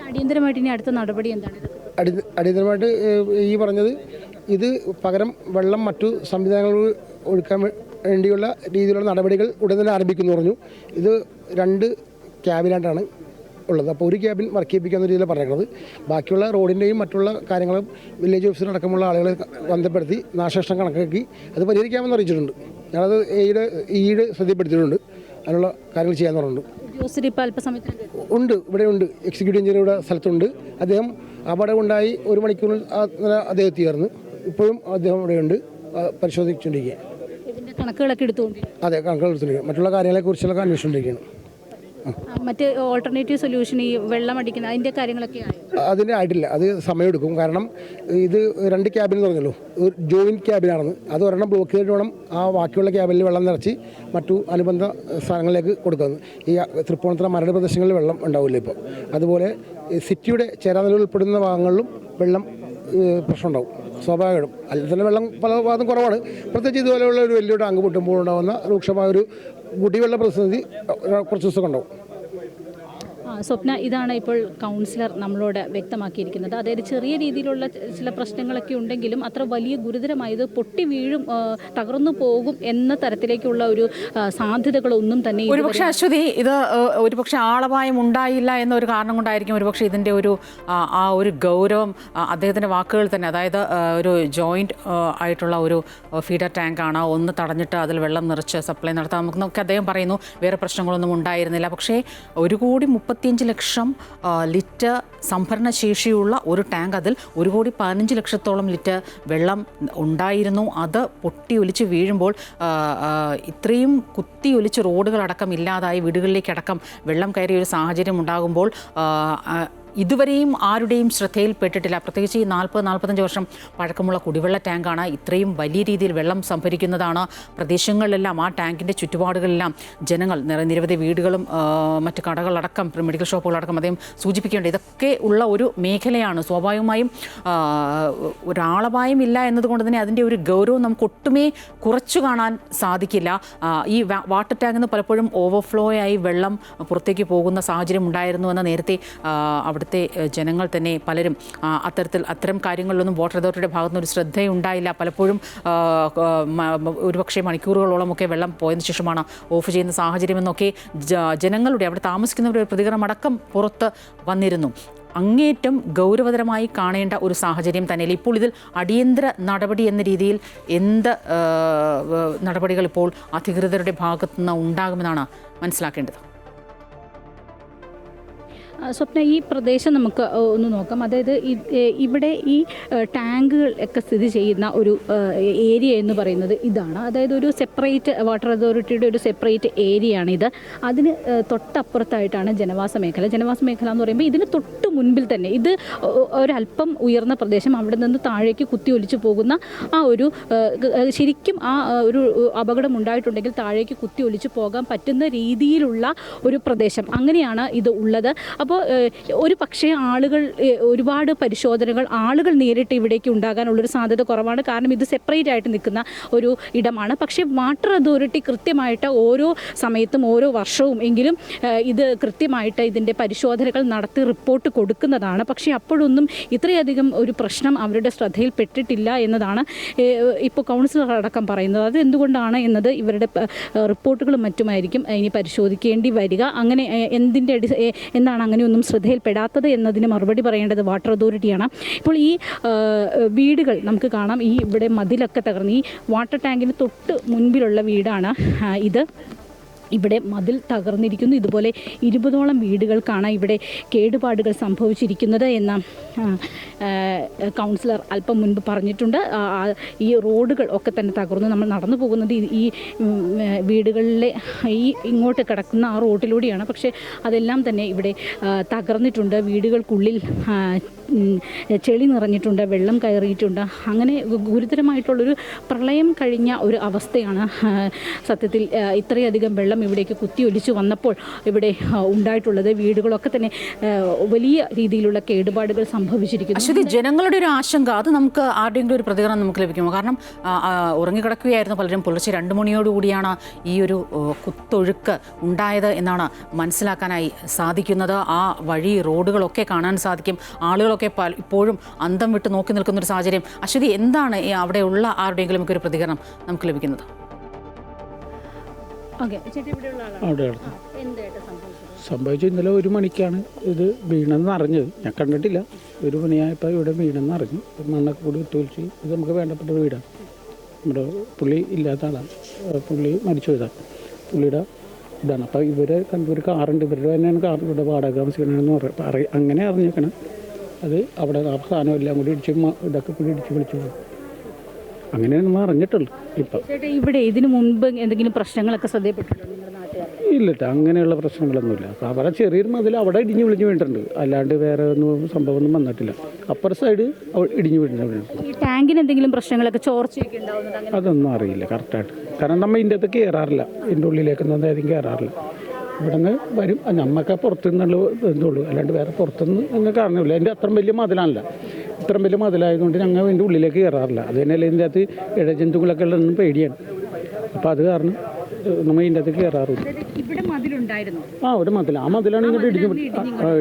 Speaker 3: അടിയന്തരമായിട്ട് ഇനി അടുത്ത നടപടി എന്താണ്?
Speaker 2: അടിയന്തരമായിട്ട് ഈ പറഞ്ഞത് ഇത് പകരം വെള്ളം മറ്റു സംവിധാനങ്ങൾ ഒഴുക്കാൻ വേണ്ടിയുള്ള രീതിയിലുള്ള നടപടികൾ ഉടൻ തന്നെ ആരംഭിക്കുമെന്ന് പറഞ്ഞു. ഇത് 2 ക്യാബിനായിട്ടാണ് ഉള്ളത്. അപ്പോൾ ഒരു ക്യാബിൻ വർക്ക് ചെയ്യിപ്പിക്കാവുന്ന രീതിയിൽ പറഞ്ഞിരിക്കുന്നത്. ബാക്കിയുള്ള റോഡിൻ്റെയും മറ്റുള്ള കാര്യങ്ങളും വില്ലേജ് ഓഫീസർ അടക്കമുള്ള ആളുകളെ ബന്ധപ്പെടുത്തി നാശനഷ്ടം കണക്കാക്കി അത് പരിഹരിക്കാമെന്ന് അറിയിച്ചിട്ടുണ്ട്. ഞാനത് ഈട് ശ്രദ്ധപ്പെടുത്തിയിട്ടുണ്ട്. അതിനുള്ള കാര്യങ്ങൾ ചെയ്യാൻ പറഞ്ഞിട്ടുണ്ട്. ഉണ്ട്, ഇവിടെ ഉണ്ട്. എക്സിക്യൂട്ടീവ് എഞ്ചിനീയർ ഇവിടെ സ്ഥലത്തുണ്ട്. അദ്ദേഹം അപകടമുണ്ടായി 1 മണിക്കൂറിൽ അദ്ദേഹം എത്തിയായിരുന്നു. ഇപ്പോഴും അദ്ദേഹം ഇവിടെയുണ്ട്, പരിശോധിച്ചുകൊണ്ടിരിക്കുക.
Speaker 3: അതിൻ്റെ കണക്കുകളൊക്കെ എടുത്തുകൊണ്ടിരിക്കും.
Speaker 2: അതെ, കണക്കുകൾ എടുത്തിരിക്കും. മറ്റുള്ള കാര്യങ്ങളെക്കുറിച്ചൊക്കെ അന്വേഷിച്ചുകൊണ്ടിരിക്കുകയാണ്.
Speaker 3: മറ്റ് ഓൾട്ടർനേറ്റീവ് സൊല്യൂഷൻ ഈ വെള്ളം അടിക്കുന്ന അതിൻ്റെ കാര്യങ്ങളൊക്കെയാണ്
Speaker 2: അതിന് ആയിട്ടില്ല. അത് സമയമെടുക്കും. കാരണം ഇത് 2 ക്യാബിൻ പറഞ്ഞല്ലോ, ഒരു ജോയിൻറ്റ് ക്യാബിനാണെന്ന്. അത് ഒരെണ്ണം ബ്ലോക്ക് ചെയ്തിട്ട് വേണം ആ ബാക്കിയുള്ള ക്യാബിനിൽ വെള്ളം നിറച്ച് മറ്റു അനുബന്ധ സ്ഥലങ്ങളിലേക്ക് കൊടുക്കുന്നത്. ഈ തൃപ്പൂണിത്തുറ മരട് പ്രദേശങ്ങളിൽ വെള്ളം ഉണ്ടാവില്ല ഇപ്പോൾ. അതുപോലെ സിറ്റിയുടെ ചേരാനില ഉൾപ്പെടുന്ന ഭാഗങ്ങളിലും വെള്ളം പ്രശ്നമുണ്ടാവും, സ്വാഭാവികം. അല്ലെങ്കിൽ തന്നെ വെള്ളം പല ഭാഗത്തും കുറവാണ്. പ്രത്യേകിച്ച് ഇതുപോലെയുള്ള ഒരു വലിയ ടാങ്ക് പൊട്ടുമ്പോൾ ഉണ്ടാകുന്ന രൂക്ഷമായ ഒരു കുടിവെള്ള പ്രതിസന്ധി കുറച്ച് ദിവസമൊക്കെ ഉണ്ടാവും.
Speaker 3: സ്വപ്ന, ഇതാണ് ഇപ്പോൾ കൗൺസിലർ നമ്മളോട് വ്യക്തമാക്കിയിരിക്കുന്നത്. അതായത് ചെറിയ രീതിയിലുള്ള ചില പ്രശ്നങ്ങളൊക്കെ ഉണ്ടെങ്കിലും അത്ര വലിയ ഗുരുതരമായത് പൊട്ടി വീഴും, തകർന്നു പോകും എന്ന തരത്തിലേക്കുള്ള ഒരു സാധ്യതകളൊന്നും തന്നെ
Speaker 1: ഒരുപക്ഷെ അശ്വതി ഇത് ഒരുപക്ഷെ ആളപായം ഉണ്ടായില്ല എന്നൊരു കാരണം കൊണ്ടായിരിക്കും ഒരുപക്ഷെ ഇതിൻ്റെ ഒരു ആ ഒരു ഗൗരവം അദ്ദേഹത്തിൻ്റെ വാക്കുകൾ തന്നെ. അതായത് ഒരു ജോയിൻറ്റ് ആയിട്ടുള്ള ഒരു ഫീഡർ ടാങ്കാണ്, ഒന്ന് തടഞ്ഞിട്ട് അതിൽ വെള്ളം നിറച്ച് സപ്ലൈ നടത്താം നമുക്ക് അദ്ദേഹം പറയുന്നു. വേറെ പ്രശ്നങ്ങളൊന്നും ഉണ്ടായിരുന്നില്ല. പക്ഷേ 1,35,00,000 ലിറ്റർ സംഭരണ ശേഷിയുള്ള ഒരു ടാങ്ക്, അതിൽ 1,15,00,000 ലിറ്റർ വെള്ളം ഉണ്ടായിരുന്നു. അത് പൊട്ടി ഒലിച്ച് വീഴുമ്പോൾ ഇത്രയും കുത്തി ഒലിച്ച് റോഡുകളടക്കം ഇല്ലാതായി വീടുകളിലേക്കടക്കം വെള്ളം കയറിയ ഒരു സാഹചര്യം ഉണ്ടാകുമ്പോൾ ഇതുവരെയും ആരുടെയും ശ്രദ്ധയിൽപ്പെട്ടിട്ടില്ല. പ്രത്യേകിച്ച് ഈ 40-45 വർഷം പഴക്കമുള്ള കുടിവെള്ള ടാങ്കാണ്. ഇത്രയും വലിയ രീതിയിൽ വെള്ളം സംഭരിക്കുന്നതാണ്. പ്രദേശങ്ങളിലെല്ലാം ആ ടാങ്കിൻ്റെ ചുറ്റുപാടുകളിലെല്ലാം ജനങ്ങൾ നിരവധി വീടുകളും മറ്റ് കടകളടക്കം മെഡിക്കൽ ഷോപ്പുകളടക്കം അദ്ദേഹം സൂചിപ്പിക്കേണ്ടത് ഇതൊക്കെ ഉള്ള ഒരു മേഖലയാണ്. സ്വാഭാവികമായും ഒരാളപായം ഇല്ല എന്നതുകൊണ്ട് തന്നെ അതിൻ്റെ ഒരു ഗൗരവം നമുക്ക് ഒട്ടുമേ കുറച്ചു കാണാൻ സാധിക്കില്ല. ഈ വാട്ടർ ടാങ്കിൽ നിന്ന് പലപ്പോഴും ഓവർഫ്ലോ ആയി വെള്ളം പുറത്തേക്ക് പോകുന്ന സാഹചര്യം ഉണ്ടായിരുന്നുവെന്ന് നേരത്തെ അവിടുത്തെ ജനങ്ങൾ തന്നെ പലരും അത്തരം കാര്യങ്ങളിലൊന്നും വാട്ടർ അതോറിറ്റിയുടെ ഭാഗത്തുനിന്ന് ഒരു ശ്രദ്ധയുണ്ടായില്ല. പലപ്പോഴും ഒരുപക്ഷെ മണിക്കൂറുകളോളമൊക്കെ വെള്ളം പോയതിനു ശേഷമാണ് ഓഫ് ചെയ്യുന്ന സാഹചര്യമെന്നൊക്കെ ജനങ്ങളുടെ അവിടെ താമസിക്കുന്നവരുടെ പ്രതികരണം അടക്കം പുറത്ത് വന്നിരുന്നു. അങ്ങേറ്റം ഗൗരവതരമായി കാണേണ്ട ഒരു സാഹചര്യം തന്നെയല്ല. ഇപ്പോൾ ഇതിൽ അടിയന്തര നടപടി എന്ന രീതിയിൽ എന്ത് നടപടികൾ ഇപ്പോൾ അധികൃതരുടെ ഭാഗത്തുനിന്ന് ഉണ്ടാകുമെന്നാണ് മനസ്സിലാക്കേണ്ടത്?
Speaker 3: സ്വപ്ന, ഈ പ്രദേശം നമുക്ക് ഒന്ന് നോക്കാം. അതായത് ഇവിടെ ഈ ടാങ്കുകൾ ഒക്കെ സ്ഥിതി ചെയ്യുന്ന ഒരു ഏരിയ എന്ന് പറയുന്നത് ഇതാണ്. അതായത് ഒരു സെപ്പറേറ്റ് വാട്ടർ അതോറിറ്റിയുടെ ഒരു സെപ്പറേറ്റ് ഏരിയയാണിത്. അതിന് തൊട്ടപ്പുറത്തായിട്ടാണ് ജനവാസ മേഖല. ജനവാസ മേഖല എന്ന് പറയുമ്പോൾ ഇതിന് തൊട്ട് മുൻപിൽ തന്നെ ഇത് ഒരല്പം ഉയർന്ന പ്രദേശം. അവിടെ നിന്ന് താഴേക്ക് കുത്തി ഒലിച്ചു പോകുന്ന ആ ഒരു ശരിക്കും ആ ഒരു അപകടം ഉണ്ടായിട്ടുണ്ടെങ്കിൽ താഴേക്ക് കുത്തി ഒലിച്ചു പോകാൻ പറ്റുന്ന രീതിയിലുള്ള ഒരു പ്രദേശം, അങ്ങനെയാണ് ഇത് ഉള്ളത്. അപ്പോൾ ഒരു പക്ഷേ ഒരുപാട് പരിശോധനകൾ ആളുകൾ നേരിട്ട് ഇവിടേക്ക് ഉണ്ടാകാനുള്ളൊരു സാധ്യത കുറവാണ്. കാരണം ഇത് സെപ്പറേറ്റ് ആയിട്ട് നിൽക്കുന്ന ഒരു ഇടമാണ്. പക്ഷേ വാട്ടർ അതോറിറ്റി കൃത്യമായിട്ട് ഓരോ സമയത്തും ഓരോ വർഷവും എങ്കിലും ഇത് കൃത്യമായിട്ട് ഇതിൻ്റെ പരിശോധനകൾ നടത്തി റിപ്പോർട്ട് കൊടുക്കുന്നതാണ്. പക്ഷേ അപ്പോഴൊന്നും ഇത്രയധികം ഒരു പ്രശ്നം അവരുടെ ശ്രദ്ധയിൽപ്പെട്ടിട്ടില്ല എന്നതാണ് ഇപ്പോൾ കൗൺസിലർ അടക്കം പറയുന്നത്. അത് എന്തുകൊണ്ടാണ് എന്നത് ഇവരുടെ റിപ്പോർട്ടുകളും മറ്റുമായിരിക്കും ഇനി പരിശോധിക്കേണ്ടി വരിക. അങ്ങനെ എന്താണ് അങ്ങനെയൊന്നും ശ്രദ്ധയിൽപ്പെടാത്തത് എന്നതിന് മറുപടി പറയേണ്ടത് വാട്ടർ അതോറിറ്റിയാണ്. ഇപ്പോൾ ഈ വീടുകൾ നമുക്ക് കാണാം. ഈ ഇവിടെ മതിലൊക്കെ തകർന്ന് ഈ വാട്ടർ ടാങ്കിന് തൊട്ട് മുൻപിലുള്ള വീടാണ് ഇത്. ഇവിടെ മതിൽ തകർന്നിരിക്കുന്നു. ഇതുപോലെ 20ഓളം വീടുകൾക്കാണ് ഇവിടെ കേടുപാടുകൾ സംഭവിച്ചിരിക്കുന്നത് എന്ന് കൗൺസിലർ അല്പം മുൻപ് പറഞ്ഞിട്ടുണ്ട്. ഈ റോഡുകൾ ഒക്കെ തന്നെ തകർന്നു. നമ്മൾ നടന്നു പോകുന്നത് ഈ വീടുകളിലെ ഇങ്ങോട്ട് കിടക്കുന്ന ആ റോഡിലൂടെയാണ്. പക്ഷേ അതെല്ലാം തന്നെ ഇവിടെ തകർന്നിട്ടുണ്ട്. വീടുകൾക്കുള്ളിൽ ചെളി നിറഞ്ഞിട്ടുണ്ട്, വെള്ളം കയറിയിട്ടുണ്ട്. അങ്ങനെ ഗുരുതരമായിട്ടുള്ളൊരു പ്രളയം കഴിഞ്ഞ ഒരു അവസ്ഥയാണ് സത്യത്തിൽ ഇത്രയധികം വെള്ളം ഇവിടേക്ക് കുത്തിയൊലിച്ചു വന്നപ്പോൾ ഇവിടെ ഉണ്ടായിട്ടുള്ളത്. വീടുകളൊക്കെ തന്നെ വലിയ രീതിയിലുള്ള കേടുപാടുകൾ സംഭവിച്ചിരിക്കുന്നു.
Speaker 1: അശ്വതി, ജനങ്ങളുടെ ഒരു ആശങ്ക, അത് നമുക്ക് ആരുടെയെങ്കിലും ഒരു പ്രതികരണം നമുക്ക് ലഭിക്കുമോ? കാരണം ഉറങ്ങിക്കിടക്കുകയായിരുന്നു പലരും. പുലർച്ചെ 2 മണിയോടുകൂടിയാണ് ഈ ഒരു കുത്തൊഴുക്ക് ഉണ്ടായത് എന്നാണ് മനസ്സിലാക്കാനായി സാധിക്കുന്നത്. ആ വഴി റോഡുകളൊക്കെ കാണാൻ സാധിക്കും. ആളുകളൊക്കെ ഇപ്പോഴും അന്തം വിട്ട് നോക്കി നിൽക്കുന്നൊരു സാഹചര്യം. അശ്വതി, എന്താണ് അവിടെയുള്ള ആരുടെയെങ്കിലും ഒരു പ്രതികരണം നമുക്ക് ലഭിക്കുന്നത്?
Speaker 4: സംഭവിച്ചു ഇന്നലെ 1 മണിക്കാണ് ഇത് വീണെന്ന് അറിഞ്ഞത്. ഞാൻ കണ്ടിട്ടില്ല. 1 മണിയായപ്പോൾ ഇവിടെ വീണെന്ന് അറിഞ്ഞു. മണ്ണൊക്കെ കൂടി വിട്ടുവലിച്ച് ഇത് നമുക്ക് വേണ്ടപ്പെട്ട വീടാണ്. നമ്മുടെ പുള്ളി ഇല്ലാത്ത ആളാണ്. പുള്ളി മരിച്ചു പോയതാണ്. പുള്ളിയുടെ ഇതാണ്. അപ്പോൾ ഇവരെ കണ്ടൊരു കാറുണ്ട്. ഇവരുടെ തന്നെയാണ് കാർ ഇവിടെ വാടക താമസിക്കണമെന്ന് അങ്ങനെ അറിഞ്ഞേക്കണം. അത് അവിടെ ആ സാധനം എല്ലാം കൂടി ഇതൊക്കെ കൂടി ഇടിച്ച് വിളിച്ചു പോകും. അങ്ങനെയാണ് നമ്മൾ അറിഞ്ഞിട്ടുള്ളൂ ഇപ്പം.
Speaker 3: ചേട്ടാ ഇവിടെ ഇതിനു മുൻപ് എന്തെങ്കിലും പ്രശ്നങ്ങളൊക്കെ ശ്രദ്ധയപ്പെട്ടിട്ടുണ്ടോ നിങ്ങളുടെ നാട്ടുകാർ?
Speaker 4: ഇല്ല, അങ്ങനെയുള്ള പ്രശ്നങ്ങളൊന്നുമില്ല. അപ്പോൾ അവിടെ ചെറിയൊരു മതിൽ അവിടെ ഇടിഞ്ഞു വിളിഞ്ഞ് വീണിട്ടുണ്ട്, അല്ലാണ്ട് വേറെ ഒന്നും സംഭവമൊന്നും വന്നിട്ടില്ല. അപ്പുറ സൈഡ് ഇടിഞ്ഞു വീണിട്ടുണ്ട്.
Speaker 3: ഈ ടാങ്കിന് എന്തെങ്കിലും പ്രശ്നങ്ങളൊക്കെ ചോർച്ചയൊക്കെ ഉണ്ടാവുന്നുണ്ട് അങ്ങനെ?
Speaker 4: അതൊന്നും അറിയില്ല കറക്റ്റായിട്ട്, കാരണം നമ്മൾ ഇതിൻ്റെ അകത്ത് കയറാറില്ല, ഇതിൻ്റെ ഉള്ളിലേക്ക് അതായത് കയറാറില്ല. ഇവിടെ നിന്ന് വരും, നമുക്ക് പുറത്തു നിന്നുള്ള ഇതുള്ളൂ, അല്ലാണ്ട് വേറെ പുറത്തുനിന്ന് ഞങ്ങൾക്ക് അറിഞ്ഞില്ല. അതിൻ്റെ അത്ര വലിയ മതിലാണല്ല, ഇത്രയും വലിയ മതിലായതുകൊണ്ട് ഞങ്ങൾ ഇതിൻ്റെ ഉള്ളിലേക്ക് കയറാറില്ല. അത് തന്നെയല്ല ഇതിൻ്റെ അകത്ത് ഇഴജന്തുക്കളൊക്കെ ഉള്ളതൊന്നും പേടിയാണ്. അപ്പോൾ അത് കാരണം നമ്മൾ ഇതിൻ്റെ അകത്ത് കയറാറില്ല.
Speaker 3: ഇവിടെ മതിലുണ്ടായിരുന്നു?
Speaker 4: ഒരു മതിൽ, ആ മതിലാണ് ഇങ്ങോട്ട്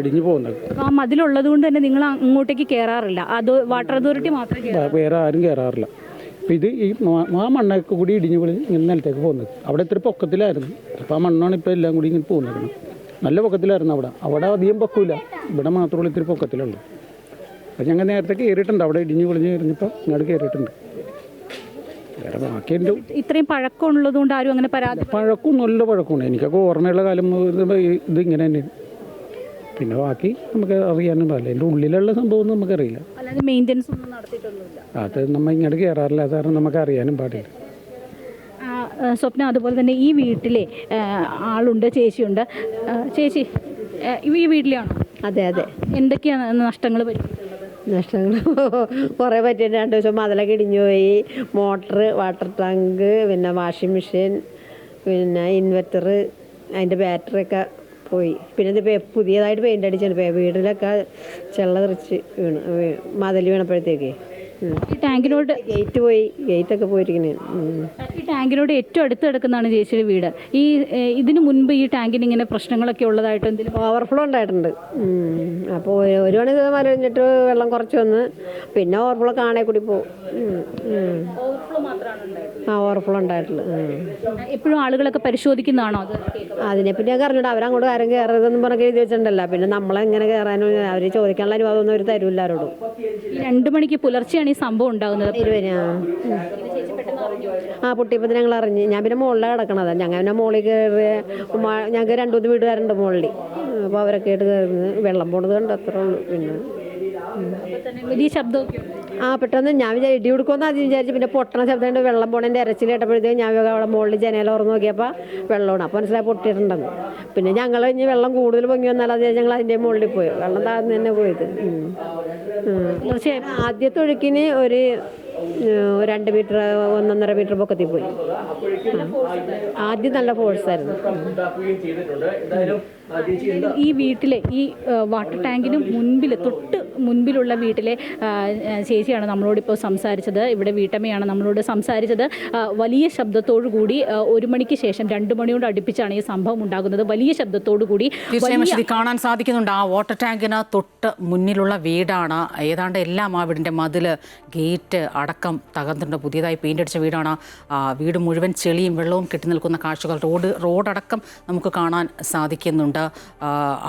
Speaker 4: ഇടിഞ്ഞു പോകുന്നത്.
Speaker 3: ആ മതിലുള്ളത് കൊണ്ട് തന്നെ നിങ്ങൾ അങ്ങോട്ടേക്ക് കയറാറില്ല? അത് വാട്ടർ അതോറിറ്റി മാത്രമേ?
Speaker 4: വേറെ ആരും കയറാറില്ല. അപ്പോൾ ഇത് ഈ ആ മണ്ണൊക്കെ കൂടി ഇടിഞ്ഞു പൊളി ഇങ്ങനെ നിലത്തേക്ക് പോകുന്നത്. അവിടെ ഇത്തിരി പൊക്കത്തിലായിരുന്നു, അപ്പോൾ ആ മണ്ണാണ് ഇപ്പോൾ എല്ലാം കൂടി ഇങ്ങനെ പോകുന്നത്. നല്ല പൊക്കത്തിലായിരുന്നു അവിടെ അധികം പൊക്കില്ല, ഇവിടെ മാത്രമുള്ള ഇത്തിരി പൊക്കത്തിലുള്ളൂ. അപ്പോൾ ഞങ്ങൾ നേരത്തെ കയറിയിട്ടുണ്ട്, അവിടെ ഇടിഞ്ഞു പൊളിഞ്ഞ് കഴിഞ്ഞപ്പോൾ ഇങ്ങോട്ട് കയറിയിട്ടുണ്ട്. വേറെ ബാക്കിയുണ്ട്.
Speaker 3: ഇത്രയും പഴക്കമുള്ളത് കൊണ്ട് ആരും അങ്ങനെ പരാതി?
Speaker 4: പഴക്കം നല്ല പഴക്കമുണ്ട്, എനിക്കൊക്കെ ഓർമ്മയുള്ള കാലം ഇത് ഇങ്ങനെ തന്നെ. പിന്നെ ബാക്കി നമുക്ക് അറിയാനും പാടില്ല, എൻ്റെ ഉള്ളിലുള്ള സംഭവം നമുക്കറിയില്ല.
Speaker 3: അല്ലാതെ മെയിൻ്റെനൻസ് ഒന്നും നടത്തിയിട്ടൊന്നുമില്ല?
Speaker 4: അത് നമ്മൾ ഇങ്ങോട്ട് കയറാറില്ല, അത് കാരണം നമുക്ക് അറിയാനും പാടില്ല.
Speaker 3: സ്വപ്ന, അതുപോലെ തന്നെ ഈ വീട്ടിലെ ആളുണ്ട്, ചേച്ചിയുണ്ട്. ചേച്ചി ഈ വീട്ടിലാണോ?
Speaker 5: അതെ അതെ.
Speaker 3: എന്തൊക്കെയാണ് നഷ്ടങ്ങൾ പറ്റിയിട്ടുള്ളത്?
Speaker 5: നഷ്ടങ്ങൾ കുറേ പറ്റിയിട്ട് 2 ദിവസം മതിലൊക്കെ ഇടിഞ്ഞു പോയി. മോട്ടർ, വാട്ടർ ടാങ്ക്, പിന്നെ വാഷിംഗ് മെഷീൻ, പിന്നെ ഇൻവെർട്ടർ, അതിൻ്റെ ബാറ്ററിയൊക്കെ പോയി. പിന്നെ ഇത് പുതിയതായിട്ട് പെയിൻ്റ് അടിച്ചാണ്, വീടിലൊക്കെ ചെള്ള തെറിച്ച് മതിൽ വീണപ്പോഴത്തേക്ക്.
Speaker 3: ഈ ടാങ്കിനോട്
Speaker 5: ഗേറ്റ് പോയി, ഗേറ്റൊക്കെ പോയിരിക്കണേ.
Speaker 3: ഈ ടാങ്കിനോട് ഏറ്റവും അടുത്ത് കിടക്കുന്നതാണ് ചേച്ചിയുടെ വീട്. ഇതിനു മുൻപ് ഈ ടാങ്കിന് ഇങ്ങനെ പ്രശ്നങ്ങളൊക്കെ ഉള്ളതായിട്ട് എന്തെങ്കിലും?
Speaker 5: ഓവർഫ്ലോ ഉണ്ടായിട്ടുണ്ട്. അപ്പോൾ ഒരു മണി മല കഴിഞ്ഞിട്ട് വെള്ളം കുറച്ച് വന്ന്, പിന്നെ ഓവർഫ്ലോ കാണേ കൂടി പോകും. ഓവർഫ്ലോ ഉണ്ടായിട്ടുള്ളു.
Speaker 3: എപ്പോഴും ആളുകളൊക്കെ പരിശോധിക്കുന്നതാണോ അത്?
Speaker 5: അതിനെപ്പറ്റി ഞാൻ അറിഞ്ഞിട്ട് അവരങ്ങോട്ട് ആരും കയറരുതെന്നും പറഞ്ഞ് എഴുതി വെച്ചിട്ടുണ്ടല്ലോ. പിന്നെ നമ്മളെങ്ങനെ കയറാനും അവർ ചോദിക്കാനുള്ള അനുവാദമൊന്നും അവർ തരില്ല ആരോടും. 2
Speaker 3: മണിക്ക് പുലർച്ചെയാണ് ഈ സംഭവം ഉണ്ടാകുന്നത്.
Speaker 5: പൊട്ടിയപ്പോൾ ഞങ്ങൾ അറിഞ്ഞ്. ഞാൻ പിന്നെ മുകളിലാണ് കിടക്കണത്. ഞങ്ങൾ പിന്നെ മുകളിൽ കയറി, ഞങ്ങൾക്ക് 2-3 വീട്ടുകാരുണ്ട് മുകളിൽ. അപ്പോൾ അവരൊക്കെ ആയിട്ട് കയറുന്നത് വെള്ളം പോണത് കണ്ട് അത്രേ ഉള്ളൂ. പിന്നെ
Speaker 3: വലിയ ശബ്ദമൊക്കെ
Speaker 5: പെട്ടെന്ന് ഞാൻ ഇടി കൊടുക്കുമെന്ന് ആദ്യം വിചാരിച്ചു. പിന്നെ പൊട്ടണ ശബ്ദം കൊണ്ട് വെള്ളം പോണേൻ്റെ ഇരച്ചിൽ കേട്ടപ്പോഴത്തേക്കും ഞാൻ അവിടെ മുകളിൽ ജനൽ തുറന്ന് നോക്കിയപ്പോൾ വെള്ളമാണ്. അപ്പോൾ മനസ്സിലായി പൊട്ടിയിട്ടുണ്ടെന്ന്. പിന്നെ ഞങ്ങൾ കഴിഞ്ഞ് വെള്ളം കൂടുതൽ പൊങ്ങി വന്നാൽ അത് ഞങ്ങൾ അതിൻ്റെ മുകളിൽ പോയി. വെള്ളം താഴ്ന്നു തന്നെ പോയത്.
Speaker 3: തീർച്ചയായും
Speaker 5: ആദ്യത്തെ ഒഴുക്കിന് ഒരു 2 മീറ്റർ 1.5 മീറ്റർ പൊക്കത്തിൽ പോയി. ആദ്യം നല്ല ഫോഴ്സായിരുന്നു.
Speaker 3: ഈ വീട്ടിലെ ഈ വാട്ടർ ടാങ്കിന് തൊട്ട് മുൻപിലുള്ള വീട്ടിലെ ചേച്ചിയാണ് നമ്മളോടിപ്പോൾ സംസാരിച്ചത്. ഇവിടെ വീട്ടമ്മയാണ് നമ്മളോട് സംസാരിച്ചത്. വലിയ ശബ്ദത്തോടു കൂടി 1 മണിക്ക് ശേഷം 2 മണിയോട് അടുപ്പിച്ചാണ് ഈ സംഭവം ഉണ്ടാകുന്നത്. വലിയ ശബ്ദത്തോടു കൂടി
Speaker 1: തീർച്ചയായും കാണാൻ സാധിക്കുന്നുണ്ട്. ആ വാട്ടർ ടാങ്കിന് തൊട്ട് മുന്നിലുള്ള വീടാണ്. ഏതാണ്ട് എല്ലാം ആ വീടിൻ്റെ മതില്, ഗേറ്റ് അടക്കം തകർന്നിട്ടുണ്ട്. പുതിയതായി പെയിൻ്റ് അടിച്ച വീടാണ്. വീട് മുഴുവൻ ചെളിയും വെള്ളവും കെട്ടി നിൽക്കുന്ന കാഴ്ചകൾ റോഡടക്കം നമുക്ക് കാണാൻ സാധിക്കുന്നുണ്ട്.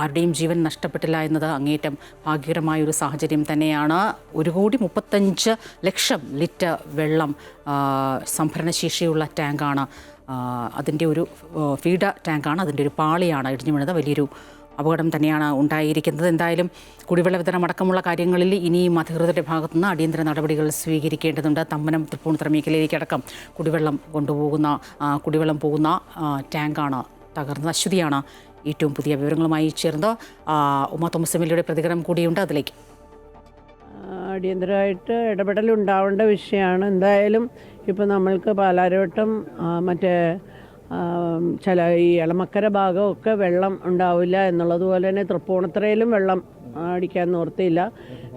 Speaker 1: ആരുടെയും ജീവൻ നഷ്ടപ്പെട്ടില്ല എന്നത് അങ്ങേറ്റം ഭാഗ്യകരമായൊരു സാഹചര്യം തന്നെയാണ്. 1,35,00,000 ലിറ്റർ വെള്ളം സംഭരണശേഷിയുള്ള ടാങ്കാണ്. അതിൻ്റെ ഒരു ഫീഡർ ടാങ്കാണ്, അതിൻ്റെ ഒരു പാളിയാണ് ഇടിഞ്ഞു വീണത്. വലിയൊരു അപകടം തന്നെയാണ് ഉണ്ടായിരിക്കുന്നത്. എന്തായാലും കുടിവെള്ള വിതരണം അടക്കമുള്ള കാര്യങ്ങളിൽ ഇനിയും അധികൃതരുടെ ഭാഗത്തുനിന്ന് അടിയന്തര നടപടികൾ സ്വീകരിക്കേണ്ടതുണ്ട്. തമ്മനം തൃപ്പൂണിത്തുറ മേഖലയിലേക്കടക്കം കുടിവെള്ളം പോകുന്ന ടാങ്കാണ് തകർന്നത്. അശ്വതിയാണ് ഏറ്റവും പുതിയ വിവരങ്ങളുമായി ചേർന്നത്. ഉമാ തോമസ് എംഎൽഎയുടെ പ്രതികരണം കൂടിയുണ്ട്, അതിലേക്ക്.
Speaker 6: അടിയന്തരമായിട്ട് ഇടപെടലുണ്ടാവേണ്ട വിഷയമാണ്. എന്തായാലും ഇപ്പോൾ നമ്മൾക്ക് പാലാരിവട്ടം മറ്റേ ഈ എളമക്കര ഭാഗമൊക്കെ വെള്ളം ഉണ്ടാവില്ല എന്നുള്ളതുപോലെ തന്നെ തൃപ്പൂണിത്തുറയിലും വെള്ളം അടിക്കാൻ നിവൃത്തിയില്ല.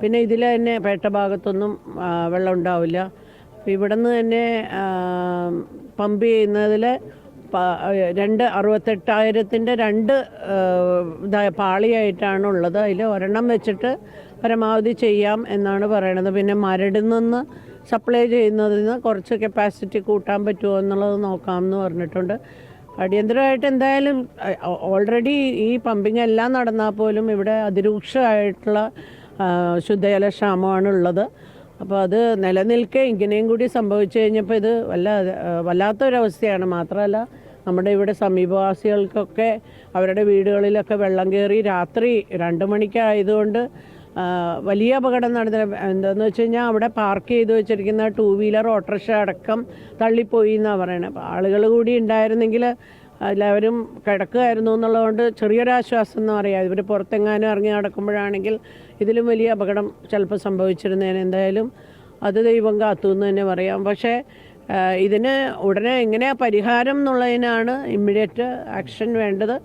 Speaker 6: പിന്നെ ഇതിൽ തന്നെ പേട്ട ഭാഗത്തൊന്നും വെള്ളം ഉണ്ടാവില്ല. അപ്പോൾ ഇവിടെ നിന്ന് തന്നെ പമ്പ് ചെയ്യുന്നതിൽ 68,000-ൻ്റെ 2 പാളിയായിട്ടാണ് ഉള്ളത്. അതിൽ ഒരെണ്ണം വെച്ചിട്ട് പരമാവധി ചെയ്യാം എന്നാണ് പറയണത്. പിന്നെ മരടിൽ നിന്ന് സപ്ലൈ ചെയ്യുന്നതിന് കുറച്ച് കപ്പാസിറ്റി കൂട്ടാൻ പറ്റുമോ എന്നുള്ളത് നോക്കാമെന്ന് പറഞ്ഞിട്ടുണ്ട്. അടിയന്തരമായിട്ട് എന്തായാലും ഓൾറെഡി ഈ പമ്പിങ് എല്ലാം നടന്നാൽ പോലും ഇവിടെ അതിരൂക്ഷമായിട്ടുള്ള ശുദ്ധജല ക്ഷാമമാണ് ഉള്ളത്. അപ്പോൾ അത് നിലനിൽക്കെ ഇങ്ങനെയും കൂടി സംഭവിച്ചു കഴിഞ്ഞപ്പോൾ ഇത് വല്ലാത്തൊരവസ്ഥയാണ്. മാത്രമല്ല നമ്മുടെ ഇവിടെ സമീപവാസികൾക്കൊക്കെ അവരുടെ വീടുകളിലൊക്കെ വെള്ളം കയറി രാത്രി 2 മണിക്കായതുകൊണ്ട് വലിയ അപകടം നടന്ന എന്താണെന്ന് വെച്ച് കഴിഞ്ഞാൽ അവിടെ പാർക്ക് ചെയ്ത് വെച്ചിരിക്കുന്ന 2 വീലർ ഓട്ടോറിക്ഷ അടക്കം തള്ളിപ്പോയി എന്നാണ് പറയണത്. അപ്പോൾ ആളുകൾ കൂടി ഉണ്ടായിരുന്നെങ്കിൽ എല്ലാവരും കിടക്കുകയായിരുന്നു എന്നുള്ളതുകൊണ്ട് ചെറിയൊരാശ്വാസം എന്ന് പറയാം. ഇവർ പുറത്തെങ്ങാനും ഇറങ്ങി നടക്കുമ്പോഴാണെങ്കിൽ ഇതിലും വലിയ അപകടം ചിലപ്പോൾ സംഭവിച്ചിരുന്നേനെ. എന്തായാലും അത് ദൈവം കാത്തു എന്ന് തന്നെ പറയാം. പക്ഷേ ഇതിന് ഉടനെ എങ്ങനെയാണ് പരിഹാരം എന്നുള്ളതിനാണ് ഇമ്മീഡിയറ്റ് ആക്ഷൻ വേണ്ടത്.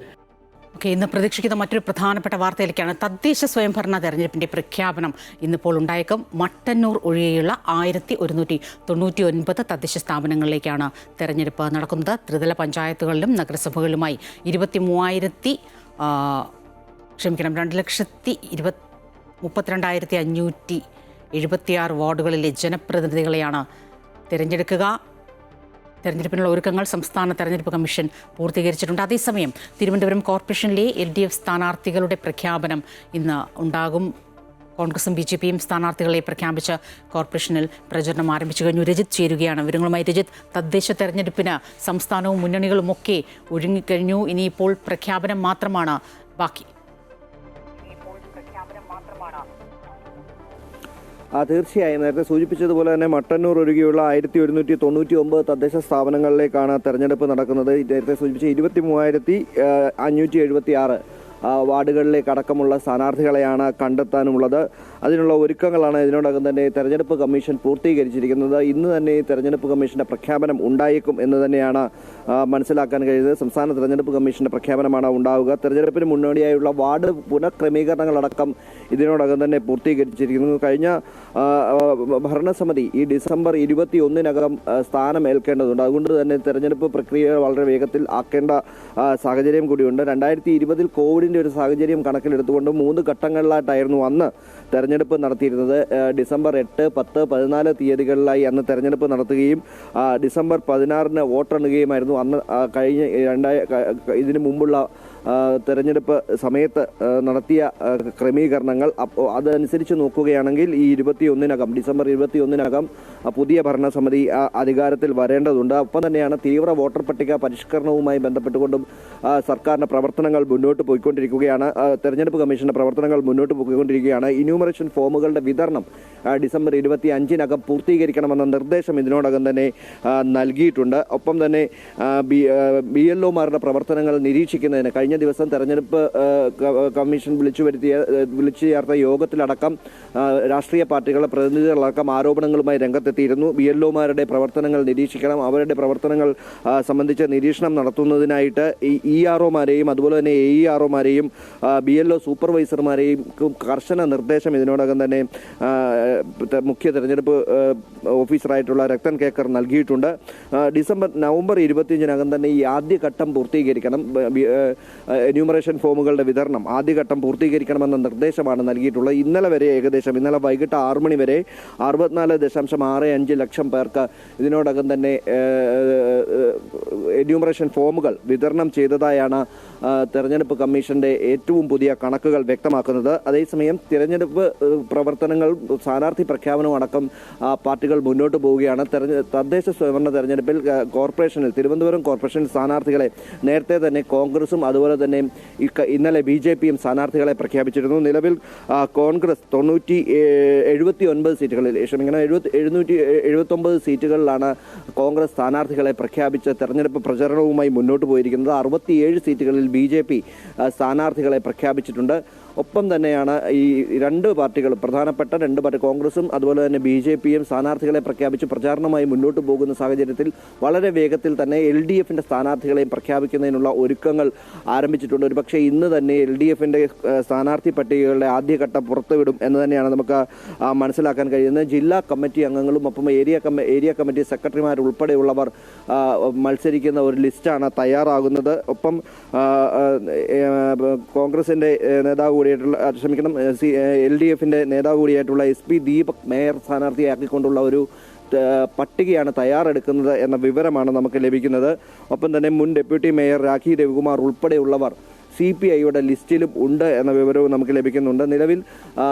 Speaker 1: ഓക്കെ, ഇന്ന് പ്രതീക്ഷിക്കുന്ന മറ്റൊരു പ്രധാനപ്പെട്ട വാർത്തയിലേക്കാണ്. തദ്ദേശ സ്വയംഭരണ തെരഞ്ഞെടുപ്പിൻ്റെ പ്രഖ്യാപനം ഇന്നിപ്പോൾ ഉണ്ടായേക്കും. മട്ടന്നൂർ ഒഴികെയുള്ള 1199 തദ്ദേശ സ്ഥാപനങ്ങളിലേക്കാണ് തെരഞ്ഞെടുപ്പ് നടക്കുന്നത്. ത്രിതല പഞ്ചായത്തുകളിലും നഗരസഭകളിലുമായി 2322576 വാർഡുകളിലെ ജനപ്രതിനിധികളെയാണ് തിരഞ്ഞെടുക്കുക. തെരഞ്ഞെടുപ്പിനുള്ള ഒരുക്കങ്ങൾ സംസ്ഥാന തെരഞ്ഞെടുപ്പ് കമ്മീഷൻ പൂർത്തീകരിച്ചിട്ടുണ്ട്. അതേസമയം തിരുവനന്തപുരം കോർപ്പറേഷനിലെ LDF സ്ഥാനാർത്ഥികളുടെ പ്രഖ്യാപനം ഇന്ന് ഉണ്ടാകും. കോൺഗ്രസും BJPയും സ്ഥാനാർത്ഥികളെ പ്രഖ്യാപിച്ച് കോർപ്പറേഷനിൽ പ്രചരണം ആരംഭിച്ചു കഴിഞ്ഞു. രജിത് ചേരുകയാണ് വിവരങ്ങളുമായി. രജിത്, തദ്ദേശ തെരഞ്ഞെടുപ്പിന് സംസ്ഥാനവും മുന്നണികളുമൊക്കെ ഒരുങ്ങിക്കഴിഞ്ഞു. ഇനിയിപ്പോൾ പ്രഖ്യാപനം മാത്രമാണ് ബാക്കി.
Speaker 7: തീർച്ചയായും നേരത്തെ സൂചിപ്പിച്ചതുപോലെ തന്നെ മട്ടന്നൂർ ഒഴികെയുള്ള 1199 തദ്ദേശ സ്ഥാപനങ്ങളിലേക്കാണ് തെരഞ്ഞെടുപ്പ് നടക്കുന്നത്. നേരത്തെ സൂചിപ്പിച്ച 23,576 വാർഡുകളിലേക്ക് അടക്കമുള്ള സ്ഥാനാർത്ഥികളെയാണ് കണ്ടെത്താനുള്ളത്. അതിനുള്ള ഒരുക്കങ്ങളാണ് ഇതിനോടകം തന്നെ തെരഞ്ഞെടുപ്പ് കമ്മീഷൻ പൂർത്തീകരിച്ചിരിക്കുന്നത്. ഇന്ന് തന്നെ ഈ തെരഞ്ഞെടുപ്പ് കമ്മീഷന്റെ പ്രഖ്യാപനം ഉണ്ടായേക്കും എന്ന് തന്നെയാണ് മനസ്സിലാക്കാൻ കഴിയുന്നത്. സംസ്ഥാന തെരഞ്ഞെടുപ്പ് കമ്മീഷന്റെ പ്രഖ്യാപനമാണ് ഉണ്ടാവുക. തെരഞ്ഞെടുപ്പിന് മുന്നോടിയായുള്ള വാർഡ് പുനഃക്രമീകരണങ്ങളടക്കം ഇതിനോടകം തന്നെ പൂർത്തീകരിച്ചിരിക്കുന്നു. കഴിഞ്ഞ ഭരണസമിതി ഈ ഡിസംബർ 21-നകം സ്ഥാനം ഏൽക്കേണ്ടതുണ്ട്. അതുകൊണ്ട് തന്നെ തെരഞ്ഞെടുപ്പ് പ്രക്രിയ വളരെ വേഗത്തിൽ ആക്കേണ്ട സാഹചര്യം കൂടിയുണ്ട്. 2020 കോവിഡിന്റെ ഒരു സാഹചര്യം കണക്കിലെടുത്തുകൊണ്ട് 3 ഘട്ടങ്ങളിലായിട്ടായിരുന്നു അന്ന് തെരഞ്ഞെടുപ്പ് നടത്തിയിരുന്നത്. ഡിസംബർ 8, 10, 14 തീയതികളിലായി അന്ന് തെരഞ്ഞെടുപ്പ് നടത്തുകയും ഡിസംബർ 16-ന് വോട്ടെണ്ണുകയുമായിരുന്നു അന്ന് കഴിഞ്ഞ ഇതിനു മുമ്പുള്ള തെരഞ്ഞെടുപ്പ് സമയത്ത് നടത്തിയ ക്രമീകരണങ്ങൾ. അപ്പോൾ അതനുസരിച്ച് നോക്കുകയാണെങ്കിൽ ഈ 21-നകം ഡിസംബർ 21-നകം പുതിയ ഭരണസമിതി അധികാരത്തിൽ വരേണ്ടതുണ്ട്. ഒപ്പം തന്നെയാണ് തീവ്ര വോട്ടർ പട്ടിക പരിഷ്കരണവുമായി ബന്ധപ്പെട്ടുകൊണ്ടും സർക്കാരിൻ്റെ പ്രവർത്തനങ്ങൾ മുന്നോട്ട് പോയിക്കൊണ്ടിരിക്കുകയാണ്. തെരഞ്ഞെടുപ്പ് കമ്മീഷന്റെ പ്രവർത്തനങ്ങൾ മുന്നോട്ട് പോയിക്കൊണ്ടിരിക്കുകയാണ്. ഇന്യൂമറേഷൻ ഫോമുകളുടെ വിതരണം ഡിസംബർ 25-നകം പൂർത്തീകരിക്കണമെന്ന നിർദ്ദേശം ഇതിനോടകം തന്നെ നൽകിയിട്ടുണ്ട്. ഒപ്പം തന്നെ BLOമാരുടെ പ്രവർത്തനങ്ങൾ നിരീക്ഷിക്കുന്നതിന് കഴിഞ്ഞ ദിവസം തെരഞ്ഞെടുപ്പ് കമ്മീഷൻ വിളിച്ചു ചേർത്ത യോഗത്തിലടക്കം രാഷ്ട്രീയ പാർട്ടികളുടെ പ്രതിനിധികളടക്കം ആരോപണങ്ങളുമായി രംഗത്തെത്തിയിരുന്നു. BLOമാരുടെ പ്രവർത്തനങ്ങൾ നിരീക്ഷിക്കണം, അവരുടെ പ്രവർത്തനങ്ങൾ സംബന്ധിച്ച നിരീക്ഷണം നടത്തുന്നതിനായിട്ട് ഈ EROമാരെയും അതുപോലെ തന്നെ AEROമാരെയും BLO സൂപ്പർവൈസർമാരെയും കർശന നിർദ്ദേശം ഇതിനോടകം തന്നെ മുഖ്യ തെരഞ്ഞെടുപ്പ് ഓഫീസറായിട്ടുള്ള രക്തൻ കേക്കർ നൽകിയിട്ടുണ്ട്. നവംബർ 25-നകം തന്നെ ഈ ആദ്യഘട്ടം പൂർത്തീകരിക്കണം. എന്യൂമറേഷൻ ഫോമുകളുടെ വിതരണം ആദ്യഘട്ടം പൂർത്തീകരിക്കണമെന്ന നിർദ്ദേശമാണ് നൽകിയിട്ടുള്ളത്. ഇന്നലെ വൈകിട്ട് 6 മണി വരെ 64.65 ലക്ഷം പേർക്ക് ഇതിനോടകം തന്നെ എന്യൂമറേഷൻ ഫോമുകൾ വിതരണം ചെയ്തതായാണ് തെരഞ്ഞെടുപ്പ് കമ്മീഷന്റെ ഏറ്റവും പുതിയ കണക്കുകൾ വ്യക്തമാക്കുന്നത്. അതേസമയം തിരഞ്ഞെടുപ്പ് പ്രവർത്തനങ്ങൾ സ്ഥാനാർത്ഥി പ്രഖ്യാപനവും അടക്കം പാർട്ടികൾ മുന്നോട്ട് പോവുകയാണ്. തദ്ദേശ സ്വയംഭരണ തെരഞ്ഞെടുപ്പിൽ തിരുവനന്തപുരം കോർപ്പറേഷൻ സ്ഥാനാർത്ഥികളെ നേരത്തെ തന്നെ കോൺഗ്രസും അതുപോലെ തന്നെ ഇന്നലെ BJPയും സ്ഥാനാർത്ഥികളെ പ്രഖ്യാപിച്ചിരുന്നു. നിലവിൽ കോൺഗ്രസ് 779 സീറ്റുകളിൽ 779 സീറ്റുകളിലാണ് കോൺഗ്രസ് സ്ഥാനാർത്ഥികളെ പ്രഖ്യാപിച്ച തെരഞ്ഞെടുപ്പ് പ്രചരണവുമായി മുന്നോട്ട് പോയിരിക്കുന്നത്. 67 സീറ്റുകളിൽ BJP സ്ഥാനാർത്ഥികളെ പ്രഖ്യാപിച്ചിട്ടുണ്ട്. ഒപ്പം തന്നെയാണ് ഈ പ്രധാനപ്പെട്ട രണ്ട് പാർട്ടി കോൺഗ്രസും അതുപോലെ തന്നെ BJPയും സ്ഥാനാർത്ഥികളെ പ്രഖ്യാപിച്ച് പ്രചാരണമായി മുന്നോട്ട് പോകുന്ന സാഹചര്യത്തിൽ വളരെ വേഗത്തിൽ തന്നെ LDFന്റെ സ്ഥാനാർത്ഥികളെയും പ്രഖ്യാപിക്കുന്നതിനുള്ള ഒരുക്കങ്ങൾ ആരംഭിച്ചിട്ടുണ്ട്. ഒരുപക്ഷെ ഇന്ന് തന്നെ LDFന്റെ സ്ഥാനാർത്ഥി പട്ടികകളുടെ ആദ്യഘട്ടം പുറത്തുവിടും എന്ന് തന്നെയാണ് നമുക്ക് മനസ്സിലാക്കാൻ കഴിയുന്നത്. ജില്ലാ കമ്മിറ്റി അംഗങ്ങളും ഒപ്പം ഏരിയ കമ്മിറ്റി സെക്രട്ടറിമാർ ഉൾപ്പെടെയുള്ളവർ മത്സരിക്കുന്ന ഒരു ലിസ്റ്റാണ് തയ്യാറാകുന്നത്. ഒപ്പം കോൺഗ്രസിന്റെ നേതാവ് LDFന്റെ നേതാവ് കൂടിയായിട്ടുള്ള SP ദീപക് മേയർ സ്ഥാനാർത്ഥിയാക്കിക്കൊണ്ടുള്ള ഒരു പട്ടികയാണ് തയ്യാറെടുക്കുന്നത് എന്ന വിവരമാണ് നമുക്ക് ലഭിക്കുന്നത്. ഒപ്പം തന്നെ മുൻ ഡെപ്യൂട്ടി മേയർ രാഖി രവികുമാർ ഉൾപ്പെടെയുള്ളവർ CPIയുടെ ലിസ്റ്റിലും ഉണ്ട് എന്ന വിവരവും നമുക്ക് ലഭിക്കുന്നുണ്ട്. നിലവിൽ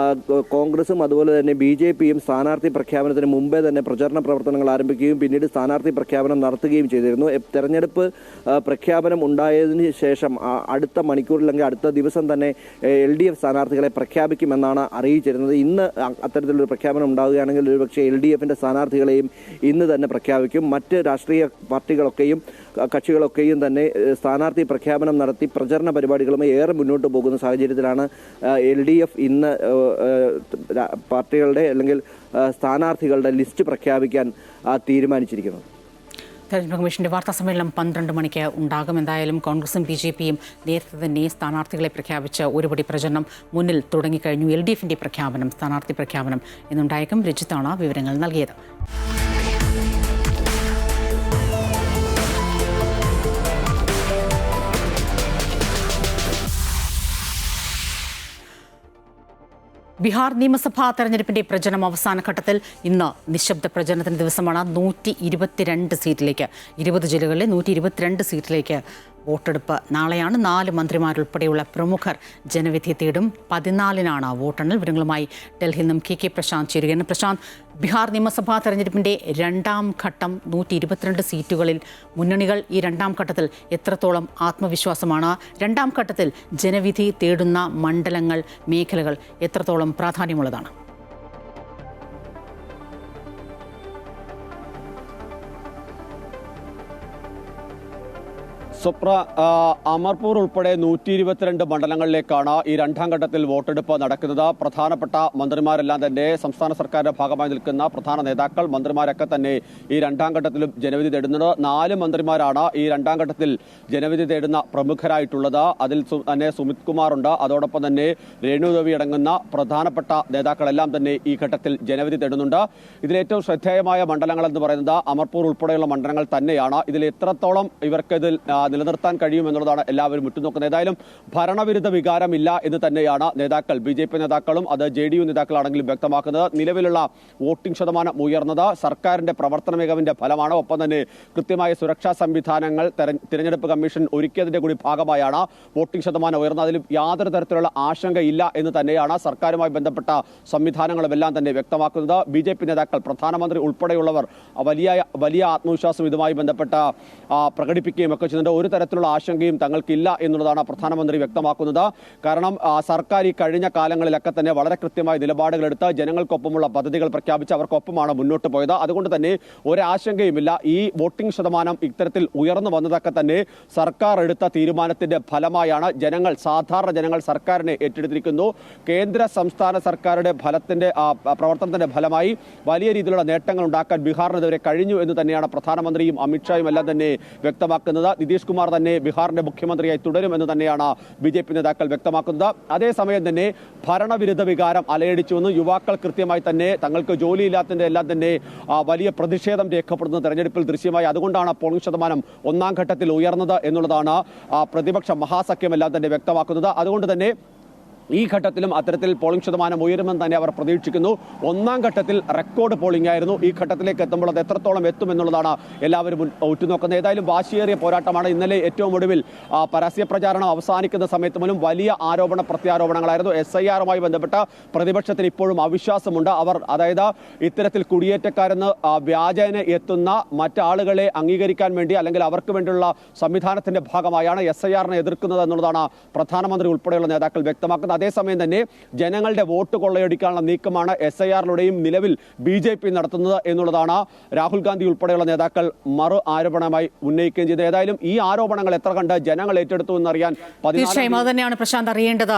Speaker 7: കോൺഗ്രസും അതുപോലെ തന്നെ BJPയും സ്ഥാനാർത്ഥി പ്രഖ്യാപനത്തിന് മുമ്പേ തന്നെ പ്രചരണ പ്രവർത്തനങ്ങൾ ആരംഭിക്കുകയും പിന്നീട് സ്ഥാനാർത്ഥി പ്രഖ്യാപനം നടത്തുകയും ചെയ്തിരുന്നു. തെരഞ്ഞെടുപ്പ് പ്രഖ്യാപനം ഉണ്ടായതിനു ശേഷം അടുത്ത മണിക്കൂറില്ലെങ്കിൽ അടുത്ത ദിവസം തന്നെ LDF സ്ഥാനാർത്ഥികളെ പ്രഖ്യാപിക്കുമെന്നാണ് അറിയിച്ചിരുന്നത്. ഇന്ന് അത്തരത്തിലൊരു പ്രഖ്യാപനം ഉണ്ടാവുകയാണെങ്കിൽ ഒരുപക്ഷെ LDFിൻ്റെ സ്ഥാനാർത്ഥികളെയും ഇന്ന് തന്നെ പ്രഖ്യാപിക്കും. മറ്റ് രാഷ്ട്രീയ പാർട്ടികളൊക്കെയും കക്ഷികളൊക്കെയും തന്നെ സ്ഥാനാർത്ഥി പ്രഖ്യാപനം നടത്തി പ്രചരണ പരിപാടികളുമായി ഏറെ മുന്നോട്ട് പോകുന്ന സാഹചര്യത്തിലാണ് LDF ഇന്ന് പാർട്ടികളുടെ അല്ലെങ്കിൽ സ്ഥാനാർത്ഥികളുടെ ലിസ്റ്റ് പ്രഖ്യാപിക്കാൻ തീരുമാനിച്ചിരിക്കുന്നത്.
Speaker 1: തെരഞ്ഞെടുപ്പ് കമ്മീഷന്റെ വാർത്താ സമ്മേളനം 12 മണിക്ക് ഉണ്ടാകും. എന്തായാലും കോൺഗ്രസും BJPയും നേരത്തെ തന്നെ സ്ഥാനാർത്ഥികളെ പ്രഖ്യാപിച്ച് ഒരുപടി പ്രചരണം മുന്നിൽ തുടങ്ങിക്കഴിഞ്ഞു. LDFിന്റെ പ്രഖ്യാപനം, സ്ഥാനാർത്ഥി പ്രഖ്യാപനം എന്നുണ്ടായേക്കും. രജിത്താണ് വിവരങ്ങൾ നൽകിയത്. ബീഹാർ നിയമസഭാ തെരഞ്ഞെടുപ്പിന്റെ പ്രചരണം അവസാന ഘട്ടത്തിൽ. ഇന്ന് നിശബ്ദ പ്രചരണത്തിന്റെ ദിവസമാണ്. 122 സീറ്റിലേക്ക് 20 ജില്ലകളിലെ 122 സീറ്റിലേക്ക് വോട്ടെടുപ്പ് നാളെയാണ്. 4 മന്ത്രിമാരുൾപ്പെടെയുള്ള പ്രമുഖർ ജനവിധി തേടും. 14-നാണ് വോട്ടെണ്ണൽ. വിവരങ്ങളുമായി ഡൽഹിയിൽ നിന്നും KK പ്രശാന്ത് ചേരുകയാണ്. പ്രശാന്ത്, ബീഹാർ നിയമസഭാ തെരഞ്ഞെടുപ്പിന്റെ രണ്ടാം ഘട്ടം 122 സീറ്റുകളിൽ മുന്നണികൾ ഈ രണ്ടാം ഘട്ടത്തിൽ എത്രത്തോളം ആത്മവിശ്വാസമാണ്? രണ്ടാം ഘട്ടത്തിൽ ജനവിധി തേടുന്ന മണ്ഡലങ്ങൾ, മേഖലകൾ എത്രത്തോളം പ്രാധാന്യമുള്ളതാണ്?
Speaker 8: സ്വപ്ന, അമർപൂർ ഉൾപ്പെടെ 122 മണ്ഡലങ്ങളിലേക്കാണ് ഈ രണ്ടാം ഘട്ടത്തിൽ വോട്ടെടുപ്പ് നടക്കുന്നത്. പ്രധാനപ്പെട്ട മന്ത്രിമാരെല്ലാം തന്നെ സംസ്ഥാന സർക്കാരിന്റെ ഭാഗമായി നിൽക്കുന്ന പ്രധാന നേതാക്കൾ, മന്ത്രിമാരൊക്കെ തന്നെ ഈ രണ്ടാം ഘട്ടത്തിലും ജനവിധി തേടുന്നത്. 4 മന്ത്രിമാരാണ് ഈ രണ്ടാം ഘട്ടത്തിൽ ജനവിധി തേടുന്ന പ്രമുഖരായിട്ടുള്ളത്. അതിൽ തന്നെ സുമിത് കുമാറുണ്ട്. അതോടൊപ്പം തന്നെ രേണുദേവി അടങ്ങുന്ന പ്രധാനപ്പെട്ട നേതാക്കളെല്ലാം തന്നെ ഈ ഘട്ടത്തിൽ ജനവിധി തേടുന്നുണ്ട്. ഇതിലേറ്റവും ശ്രദ്ധേയമായ മണ്ഡലങ്ങൾ എന്ന് പറയുന്നത് അമർപൂർ ഉൾപ്പെടെയുള്ള മണ്ഡലങ്ങൾ തന്നെയാണ്. ഇതിൽ എത്രത്തോളം ഇവർക്ക് ഇതിൽ നിലനിർത്താൻ കഴിയുമെന്നുള്ളതാണ് എല്ലാവരും ഉറ്റുനോക്കുന്നത്. ഏതായാലും ഭരണവിരുദ്ധ വികാരമില്ല എന്ന് തന്നെയാണ് നേതാക്കൾ, BJP നേതാക്കളും അത് JDU നേതാക്കളാണെങ്കിലും വ്യക്തമാക്കുന്നത്. നിലവിലുള്ള വോട്ടിംഗ് ശതമാനം ഉയർന്നത് സർക്കാരിന്റെ പ്രവർത്തന മികവിന്റെ ഫലമാണ്. ഒപ്പം തന്നെ കൃത്യമായ സുരക്ഷാ സംവിധാനങ്ങൾ തിരഞ്ഞെടുപ്പ് കമ്മീഷൻ ഒരുക്കിയതിന്റെ കൂടി ഭാഗമായാണ് വോട്ടിംഗ് ശതമാനം ഉയർന്നത്. അതിൽ യാതൊരു തരത്തിലുള്ള ആശങ്കയില്ല എന്ന് തന്നെയാണ് സർക്കാരുമായി ബന്ധപ്പെട്ട സംവിധാനങ്ങളും എല്ലാം തന്നെ വ്യക്തമാക്കുന്നത്. BJP നേതാക്കൾ, പ്രധാനമന്ത്രി ഉൾപ്പെടെയുള്ളവർ വലിയ ആത്മവിശ്വാസം ഇതുമായി ബന്ധപ്പെട്ട് പ്രകടിപ്പിക്കുകയും ഒക്കെ ചെയ്യുന്നുണ്ട്. ഒരു തരത്തിലുള്ള ആശങ്കയും തങ്ങൾക്കില്ല എന്നുള്ളതാണ് പ്രധാനമന്ത്രി വ്യക്തമാക്കുന്നത്. കാരണം സർക്കാർ ഈ കഴിഞ്ഞ കാലങ്ങളിലൊക്കെ തന്നെ വളരെ കൃത്യമായ നിലപാടുകളെടുത്ത് ജനങ്ങൾക്കൊപ്പമുള്ള പദ്ധതികൾ പ്രഖ്യാപിച്ച് അവർക്കൊപ്പമാണ് മുന്നോട്ട് പോയത്. അതുകൊണ്ട് തന്നെ ഒരാശങ്കയുമില്ല. ഈ വോട്ടിംഗ് ശതമാനം ഇത്തരത്തിൽ ഉയർന്നു വന്നതൊക്കെ തന്നെ സർക്കാർ എടുത്ത തീരുമാനത്തിന്റെ ഫലമായാണ്. സാധാരണ ജനങ്ങൾ സർക്കാരിനെ ഏറ്റെടുത്തിരിക്കുന്നു. കേന്ദ്ര സംസ്ഥാന സർക്കാരുടെ പ്രവർത്തനത്തിന്റെ ഫലമായി വലിയ രീതിയിലുള്ള നേട്ടങ്ങൾ ഉണ്ടാക്കാൻ ബീഹാറിനെതിരെ കഴിഞ്ഞു എന്ന് തന്നെയാണ് പ്രധാനമന്ത്രിയും അമിത്ഷായും എല്ലാം തന്നെ വ്യക്തമാക്കുന്നത്. നിതീഷ് കുമാർ തന്നെ ബീഹാറിന്റെ മുഖ്യമന്ത്രിയായി തുടരുമെന്ന് തന്നെയാണ് BJP നേതാക്കൾ വ്യക്തമാക്കുന്നത്. അതേസമയം തന്നെ ഭരണവിരുദ്ധ വികാരം അലയടിച്ചുവെന്ന് യുവാക്കൾ കൃത്യമായി തന്നെ തങ്ങൾക്ക് ജോലിയില്ലാത്തതിന്റെ എല്ലാം തന്നെ വലിയ പ്രതിഷേധം രേഖപ്പെടുത്തുന്ന തെരഞ്ഞെടുപ്പിൽ ദൃശ്യമായി. അതുകൊണ്ടാണ് പോളിംഗ് ശതമാനം ഒന്നാം ഘട്ടത്തിൽ ഉയർന്നത് എന്നുള്ളതാണ് പ്രതിപക്ഷ മഹാസഖ്യമെല്ലാം തന്നെ വ്യക്തമാക്കുന്നത്. അതുകൊണ്ട് തന്നെ ഈ ഘട്ടത്തിലും അത്തരത്തിൽ പോളിംഗ് ശതമാനം ഉയരുമെന്ന് തന്നെ അവർ പ്രതീക്ഷിക്കുന്നു. ഒന്നാം ഘട്ടത്തിൽ റെക്കോർഡ് പോളിംഗ് ആയിരുന്നു. ഈ ഘട്ടത്തിലേക്ക് എത്തുമ്പോൾ അത് എത്രത്തോളം എത്തുമെന്നുള്ളതാണ് എല്ലാവരും ഉറ്റുനോക്കുന്നത്. ഏതായാലും വാശിയേറിയ പോരാട്ടമാണ്. ഇന്നലെ ഏറ്റവും ഒടുവിൽ പരസ്യ പ്രചാരണം അവസാനിക്കുന്ന സമയത്ത് പോലും വലിയ ആരോപണ പ്രത്യാരോപണങ്ങളായിരുന്നു. SIRമായി ബന്ധപ്പെട്ട പ്രതിപക്ഷത്തിന് ഇപ്പോഴും അവിശ്വാസമുണ്ട്. അതായത് ഇത്തരത്തിൽ കുടിയേറ്റക്കാരെന്ന് വ്യാജേന എത്തുന്ന മറ്റാളുകളെ അംഗീകരിക്കാൻ വേണ്ടി അല്ലെങ്കിൽ അവർക്ക് വേണ്ടിയുള്ള സംവിധാനത്തിന്റെ ഭാഗമായാണ് SIRനെ എതിർക്കുന്നത് എന്നുള്ളതാണ് പ്രധാനമന്ത്രി ഉൾപ്പെടെയുള്ള നേതാക്കൾ വ്യക്തമാക്കുന്നത്. അതേസമയം തന്നെ ജനങ്ങളുടെ വോട്ട് കൊള്ളയടിക്കാനുള്ള നീക്കമാണ് SIRലൂടെയും നിലവിൽ BJP നടത്തുന്നത് എന്നുള്ളതാണ് രാഹുൽ ഗാന്ധി ഉൾപ്പെടെയുള്ള നേതാക്കൾ മറു ആരോപണമായി ഉന്നയിക്കുകയും ചെയ്തത്. ഏതായാലും ഈ ആരോപണങ്ങൾ എത്ര കണ്ട് ജനങ്ങൾ ഏറ്റെടുത്തു എന്നറിയാൻ
Speaker 1: തീർച്ചയായും അത് തന്നെയാണ് പ്രശാന്ത് അറിയേണ്ടത്.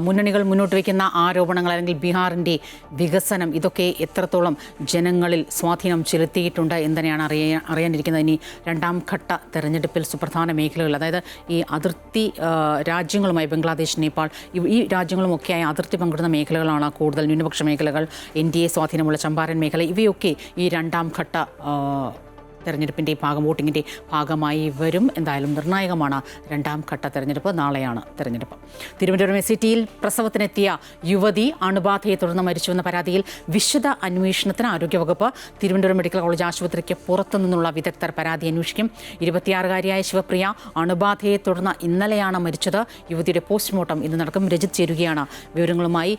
Speaker 1: മുന്നണികൾ മുന്നോട്ട് വയ്ക്കുന്ന ആരോപണങ്ങൾ അല്ലെങ്കിൽ ബീഹാറിന്റെ വികസനം ഇതൊക്കെ എത്രത്തോളം ജനങ്ങളിൽ സ്വാധീനം ചെലുത്തിയിട്ടുണ്ട് എന്ന് തന്നെയാണ് അറിയാനിരിക്കുന്നത്. ഇനി രണ്ടാം ഘട്ട തെരഞ്ഞെടുപ്പിൽ സുപ്രധാന മേഖലകൾ, അതായത് ഈ അതിർത്തി രാജ്യങ്ങളുമായി ബംഗ്ലാദേശ്, നേപ്പാൾ ഈ രാജ്യങ്ങളുമൊക്കെയായി അതിർത്തി പങ്കിടുന്ന മേഖലകളാണ് കൂടുതൽ ന്യൂനപക്ഷ മേഖലകൾ. NDA സ്വാധീനമുള്ള ചമ്പാരൻ മേഖല, ഇവയൊക്കെ ഈ രണ്ടാം ഘട്ട തെരഞ്ഞെടുപ്പിൻ്റെ വോട്ടിങ്ങിൻ്റെ ഭാഗമായി വരും. എന്തായാലും നിർണായകമാണ് രണ്ടാം ഘട്ട തെരഞ്ഞെടുപ്പ്. നാളെയാണ് തെരഞ്ഞെടുപ്പ്. തിരുവനന്തപുരം SITയിൽ പ്രസവത്തിനെത്തിയ യുവതി അണുബാധയെ തുടർന്ന് മരിച്ചുവെന്ന പരാതിയിൽ വിശദ അന്വേഷണത്തിന് ആരോഗ്യവകുപ്പ് തിരുവനന്തപുരം മെഡിക്കൽ കോളേജ് ആശുപത്രിക്ക് പുറത്തുനിന്നുള്ള വിദഗ്ധർ പരാതി അന്വേഷിക്കും. 26-കാരിയായ ശിവപ്രിയ അണുബാധയെ തുടർന്ന് ഇന്നലെയാണ് മരിച്ചത്. യുവതിയുടെ പോസ്റ്റ്മോർട്ടം ഇന്ന് നടക്കും. രജിത് ചേരുകയാണ് വിവരങ്ങളുമായി.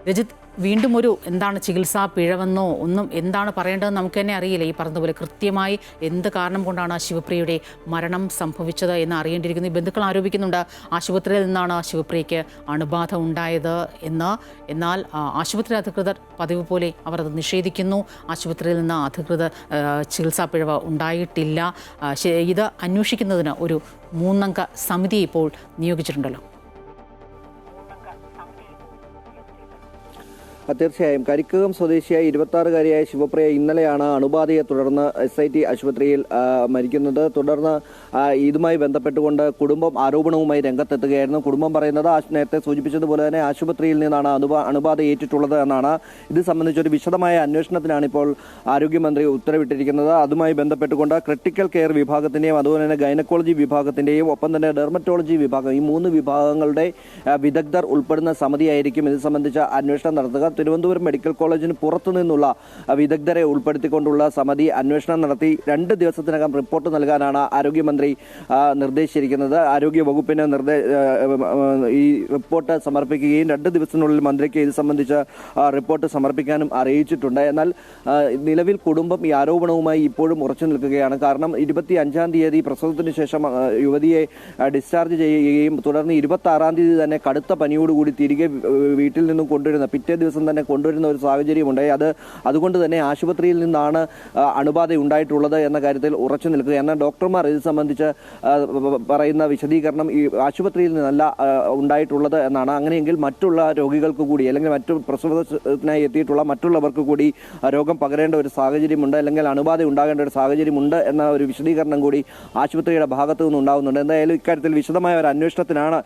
Speaker 1: രജിത്, വീണ്ടും എന്താണ് ചികിത്സാ പിഴവെന്നോ ഒന്നും എന്താണ് പറയേണ്ടതെന്ന് നമുക്ക് തന്നെ അറിയില്ല. ഈ പറഞ്ഞതുപോലെ കൃത്യമായി എന്ത് കാരണം കൊണ്ടാണ് ശിവപ്രിയയുടെ മരണം സംഭവിച്ചത് എന്ന് അറിയേണ്ടിയിരിക്കുന്നു. ബന്ധുക്കൾ ആരോപിക്കുന്നുണ്ട് ആശുപത്രിയിൽ നിന്നാണ് ശിവപ്രിയയ്ക്ക് അണുബാധ ഉണ്ടായത് എന്ന്. എന്നാൽ ആശുപത്രി അധികൃതർ പതിവ് പോലെ അവർ അത് നിഷേധിക്കുന്നു. ആശുപത്രിയിൽ നിന്ന് അധികൃതർ ചികിത്സാ പിഴവ് ഉണ്ടായിട്ടില്ല. ഇത് അന്വേഷിക്കുന്നതിന് ഒരു 3-അംഗ സമിതി ഇപ്പോൾ നിയോഗിച്ചിട്ടുണ്ടല്ലോ.
Speaker 7: തീർച്ചയായും കരിക്കകം സ്വദേശിയായ 26-കാരിയായ ശിവപ്രിയ ഇന്നലെയാണ് അണുബാധയെ തുടർന്ന് SIT ആശുപത്രിയിൽ മരിക്കുന്നത്. തുടർന്ന് ഇതുമായി ബന്ധപ്പെട്ടുകൊണ്ട് കുടുംബം ആരോപണവുമായി രംഗത്തെത്തുകയായിരുന്നു. കുടുംബം പറയുന്നത് നേരത്തെ സൂചിപ്പിച്ചതുപോലെ തന്നെ ആശുപത്രിയിൽ നിന്നാണ് അണുബാധ ഏറ്റിട്ടുള്ളത് എന്നാണ്. ഇത് സംബന്ധിച്ചൊരു വിശദമായ അന്വേഷണത്തിനാണ് ഇപ്പോൾ ആരോഗ്യമന്ത്രി ഉത്തരവിട്ടിരിക്കുന്നത്. അതുമായി ബന്ധപ്പെട്ടുകൊണ്ട് ക്രിട്ടിക്കൽ കെയർ വിഭാഗത്തിൻ്റെയും അതുപോലെ തന്നെ ഗൈനക്കോളജി വിഭാഗത്തിൻ്റെയും ഒപ്പം തന്നെ ഡെർമറ്റോളജി വിഭാഗം, ഈ 3 വിഭാഗങ്ങളുടെ വിദഗ്ധർ ഉൾപ്പെടുന്ന സമിതിയായിരിക്കും ഇത് സംബന്ധിച്ച അന്വേഷണം നടത്തുക. തിരുവനന്തപുരം മെഡിക്കൽ കോളേജിന് പുറത്തു നിന്നുള്ള വിദഗ്ധരെ ഉൾപ്പെടുത്തിക്കൊണ്ടുള്ള സമിതി അന്വേഷണം നടത്തി 2 ദിവസത്തിനകം റിപ്പോർട്ട് നൽകാനാണ് ആരോഗ്യമന്ത്രി നിർദ്ദേശിച്ചിരിക്കുന്നത്. ആരോഗ്യ വകുപ്പിന് ഈ റിപ്പോർട്ട് സമർപ്പിക്കുകയും 2 ദിവസത്തിനുള്ളിൽ മന്ത്രിക്ക് ഇത് സംബന്ധിച്ച റിപ്പോർട്ട് സമർപ്പിക്കാനും അറിയിച്ചിട്ടുണ്ട്. എന്നാൽ നിലവിൽ കുടുംബം ഈ ആരോപണവുമായി ഇപ്പോഴും ഉറച്ചു നിൽക്കുകയാണ്. കാരണം 25-ാം തീയതി പ്രസവത്തിന് ശേഷം യുവതിയെ ഡിസ്ചാർജ് ചെയ്യുകയും തുടർന്ന് 26-ാം തീയതി തന്നെ കടുത്ത പനിയോടുകൂടി തിരികെ വീട്ടിൽ നിന്നും കൊണ്ടുവരുന്ന പിറ്റേ ദിവസം തന്നെ കൊണ്ടുവരുന്ന ഒരു സാഹചര്യമുണ്ടായി. അതുകൊണ്ട് തന്നെ ആശുപത്രിയിൽ നിന്നാണ് അണുബാധ ഉണ്ടായിട്ടുള്ളത് എന്ന കാര്യത്തിൽ ഉറച്ചു നിൽക്കുക. എന്നാൽ ഡോക്ടർമാർ ഇത് സംബന്ധിച്ച് പറയുന്ന വിശദീകരണം ഈ ആശുപത്രിയിൽ നിന്നല്ല ഉണ്ടായിട്ടുള്ളത് എന്നാണ്. അങ്ങനെയെങ്കിൽ മറ്റുള്ള രോഗികൾക്ക് കൂടി അല്ലെങ്കിൽ മറ്റു പ്രസവത്തിനായി എത്തിയിട്ടുള്ള മറ്റുള്ളവർക്ക് കൂടി രോഗം പകരേണ്ട ഒരു സാഹചര്യമുണ്ട്, അല്ലെങ്കിൽ അണുബാധ ഉണ്ടാകേണ്ട ഒരു സാഹചര്യമുണ്ട് എന്ന ഒരു വിശദീകരണം കൂടി ആശുപത്രിയുടെ ഭാഗത്തു നിന്ന് ഉണ്ടാകുന്നുണ്ട്. എന്തായാലും ഇക്കാര്യത്തിൽ വിശദമായ ഒരു അന്വേഷണത്തിനാണ്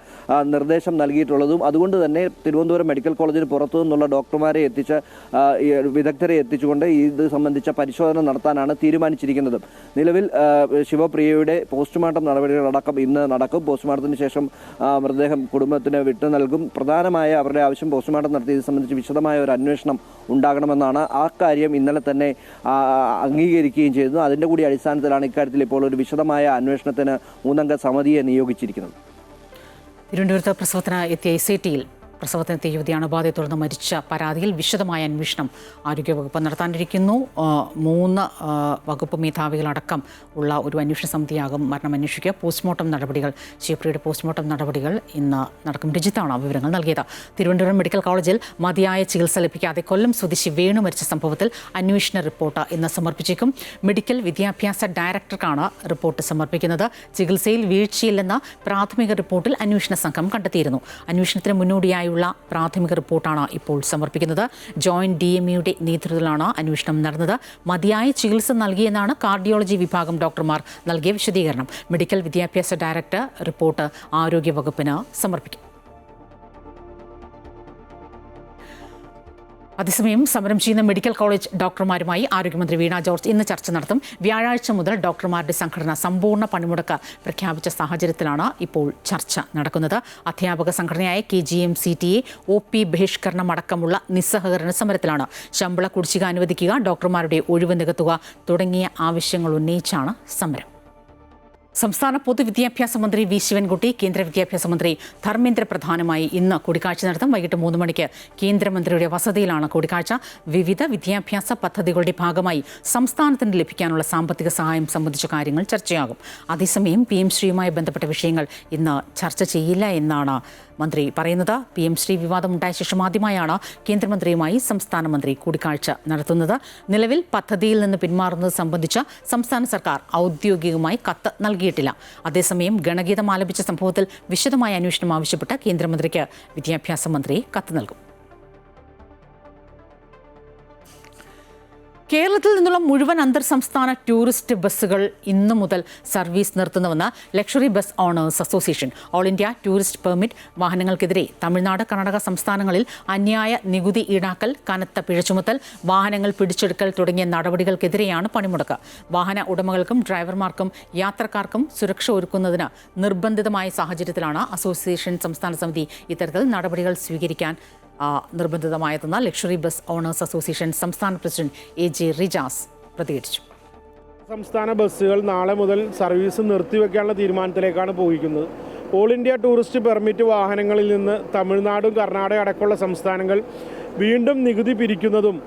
Speaker 7: നിർദ്ദേശം നൽകിയിട്ടുള്ളതും. അതുകൊണ്ട് തന്നെ തിരുവനന്തപുരം മെഡിക്കൽ കോളേജിന് പുറത്തു നിന്നുള്ള ഡോക്ടർമാരെ എത്തിച്ച് വിദഗ്ധരെ എത്തിച്ചുകൊണ്ട് ഇത് സംബന്ധിച്ച പരിശോധന നടത്താനാണ് തീരുമാനിച്ചിരിക്കുന്നത്. നിലവിൽ ശിവപ്രിയയുടെ പോസ്റ്റ്മോർട്ടം നടപടികളടക്കം ഇന്ന് നടക്കും. പോസ്റ്റ്മോർട്ടത്തിന് ശേഷം മൃതദേഹം കുടുംബത്തിന് വിട്ടു നൽകും. പ്രധാനമായ അവരുടെ ആവശ്യം പോസ്റ്റ്മോർട്ടം നടത്തി ഇത് സംബന്ധിച്ച് വിശദമായ ഒരു അന്വേഷണം ഉണ്ടാകണമെന്നാണ്. ആ കാര്യം ഇന്നലെ തന്നെ അംഗീകരിക്കുകയും ചെയ്തു. അതിൻ്റെ കൂടി അടിസ്ഥാനത്തിലാണ് ഇക്കാര്യത്തിൽ ഇപ്പോൾ ഒരു വിശദമായ അന്വേഷണത്തിന് 3-അംഗ സമിതിയെ നിയോഗിച്ചിരിക്കുന്നത്.
Speaker 1: തിരുവനന്തപുരത്ത് പ്രസവത്തിന് എത്തിയ SITയിൽ പ്രസവത്തിനെത്തിയ യുവതി അണുബാധയെ തുടർന്ന് മരിച്ച പരാതിയിൽ വിശദമായ അന്വേഷണം ആരോഗ്യവകുപ്പ് നടത്താനിരിക്കുന്നു. 3 വകുപ്പ് മേധാവികളടക്കം ഉള്ള ഒരു അന്വേഷണ സമിതിയാകും മരണം അന്വേഷിക്കുക. പോസ്റ്റ്മോർട്ടം നടപടികൾ, ശിവപ്രിയയുടെ പോസ്റ്റ്മോർട്ടം നടപടികൾ ഇന്ന് നടക്കും. രജിത്താണ് വിവരങ്ങൾ നൽകിയത്. തിരുവനന്തപുരം മെഡിക്കൽ കോളേജിൽ മതിയായ ചികിത്സ ലഭിക്കാതെ കൊല്ലം സ്വദേശി വേണു മരിച്ച സംഭവത്തിൽ അന്വേഷണ റിപ്പോർട്ട് ഇന്ന് സമർപ്പിച്ചേക്കും. മെഡിക്കൽ വിദ്യാഭ്യാസ ഡയറക്ടർക്കാണ് റിപ്പോർട്ട് സമർപ്പിക്കുന്നത്. ചികിത്സയിൽ വീഴ്ചയില്ലെന്ന പ്രാഥമിക റിപ്പോർട്ടിൽ അന്വേഷണ സംഘം കണ്ടെത്തിയിരുന്നു. അന്വേഷണത്തിന് മുന്നോടിയായി പ്രാഥമിക റിപ്പോർട്ടാണ് ഇപ്പോൾ സമർപ്പിക്കുന്നത്. ജോയിന്റ് DMEയുടെ നേതൃത്വത്തിലാണ് അന്വേഷണം നടന്നത്. മതിയായ ചികിത്സ നൽകിയെന്നാണ് കാർഡിയോളജി വിഭാഗം ഡോക്ടർമാർ നൽകിയ വിശദീകരണം. മെഡിക്കൽ വിദ്യാഭ്യാസ ഡയറക്ടർ റിപ്പോർട്ട് ആരോഗ്യവകുപ്പിന് സമർപ്പിക്കും. അതേസമയം സമരം ചെയ്യുന്ന മെഡിക്കൽ കോളേജ് ഡോക്ടർമാരുമായി ആരോഗ്യമന്ത്രി വീണ ജോർജ് ഇന്ന് ചർച്ച നടത്തും. വ്യാഴാഴ്ച മുതൽ ഡോക്ടർമാരുടെ സംഘടന സമ്പൂർണ്ണ പണിമുടക്ക് പ്രഖ്യാപിച്ച സാഹചര്യത്തിലാണ് ഇപ്പോൾ ചർച്ച നടക്കുന്നത്. അധ്യാപക സംഘടനയായ KGM-CTA OP ബഹിഷ്കരണം അടക്കമുള്ള നിസ്സഹകരണ സമരത്തിലാണ്. ശമ്പള കുടിശ്ശിക അനുവദിക്കുക, ഡോക്ടർമാരുടെ ഒഴിവ് നികത്തുക തുടങ്ങിയ ആവശ്യങ്ങൾ ഉന്നയിച്ചാണ് സമരം. സംസ്ഥാന പൊതുവിദ്യാഭ്യാസ മന്ത്രി വി ശിവൻകുട്ടി കേന്ദ്ര വിദ്യാഭ്യാസ മന്ത്രി ധർമ്മേന്ദ്ര പ്രധാനുമായി ഇന്ന് കൂടിക്കാഴ്ച നടത്തും. വൈകിട്ട് 3 മണിക്ക് കേന്ദ്രമന്ത്രിയുടെ വസതിയിലാണ് കൂടിക്കാഴ്ച. വിവിധ വിദ്യാഭ്യാസ പദ്ധതികളുടെ ഭാഗമായി സംസ്ഥാനത്തിന് ലഭിക്കാനുള്ള സാമ്പത്തിക സഹായം സംബന്ധിച്ച കാര്യങ്ങൾ ചർച്ചയാകും. അതേസമയം PM ശ്രീയുമായി ബന്ധപ്പെട്ട വിഷയങ്ങൾ ഇന്ന് ചർച്ച ചെയ്യില്ല എന്നാണ് മന്ത്രി പറയുന്നത്. PM ശ്രീ വിവാദമുണ്ടായ ശേഷം ആദ്യമായാണ് കേന്ദ്രമന്ത്രിയുമായി സംസ്ഥാന മന്ത്രി കൂടിക്കാഴ്ച നടത്തുന്നത്. നിലവിൽ പദ്ധതിയിൽ നിന്ന് പിന്മാറുന്നത് സംബന്ധിച്ച് സംസ്ഥാന സർക്കാർ ഔദ്യോഗികമായി കത്ത് നൽകിയിട്ടില്ല. അതേസമയം ഗണഗീതം ആലപിച്ച സംഭവത്തിൽ വിശദമായ അന്വേഷണം ആവശ്യപ്പെട്ട് കേന്ദ്രമന്ത്രിക്ക് വിദ്യാഭ്യാസ മന്ത്രി കത്ത് നൽകും. കേരളത്തിൽ നിന്നുള്ള മുഴുവൻ അന്തർ സംസ്ഥാന ടൂറിസ്റ്റ് ബസ്സുകൾ ഇന്നു മുതൽ സർവീസ് നിർത്തുന്നുവെന്ന് luxury bus owners association. All India tourist permit വാഹനങ്ങൾക്കെതിരെ തമിഴ്നാട്, കർണാടക സംസ്ഥാനങ്ങളിൽ അന്യായ നികുതി ഈടാക്കൽ, കനത്ത പിഴ ചുമത്തൽ, വാഹനങ്ങൾ പിടിച്ചെടുക്കൽ തുടങ്ങിയ നടപടികൾക്കെതിരെയാണ് പണിമുടക്ക്. വാഹന ഉടമകൾക്കും ഡ്രൈവർമാർക്കും യാത്രക്കാർക്കും സുരക്ഷ ഒരുക്കുന്നതിന് നിർബന്ധിതമായ സാഹചര്യത്തിലാണ് അസോസിയേഷൻ സംസ്ഥാന സമിതി ഇത്തരത്തിൽ നടപടികൾ സ്വീകരിക്കാൻ നിർബന്ധിതമായതെന്ന് ലക്ഷറി ബസ് ഓണേഴ്സ് അസോസിയേഷൻ സംസ്ഥാന പ്രസിഡന്റ് AJ റിജാസ് പ്രതികരിച്ചു.
Speaker 9: സംസ്ഥാന ബസ്സുകൾ നാളെ മുതൽ സർവീസ് നിർത്തിവെക്കാനുള്ള തീരുമാനത്തിലേക്കാണ് പോയിരിക്കുന്നത്. ഓൾ ഇന്ത്യ ടൂറിസ്റ്റ് പെർമിറ്റ് വാഹനങ്ങളിൽ നിന്ന് തമിഴ്നാടും കർണാടക അടക്കമുള്ള സംസ്ഥാനങ്ങൾ വീണ്ടും നികുതി പിരിക്കുന്നതും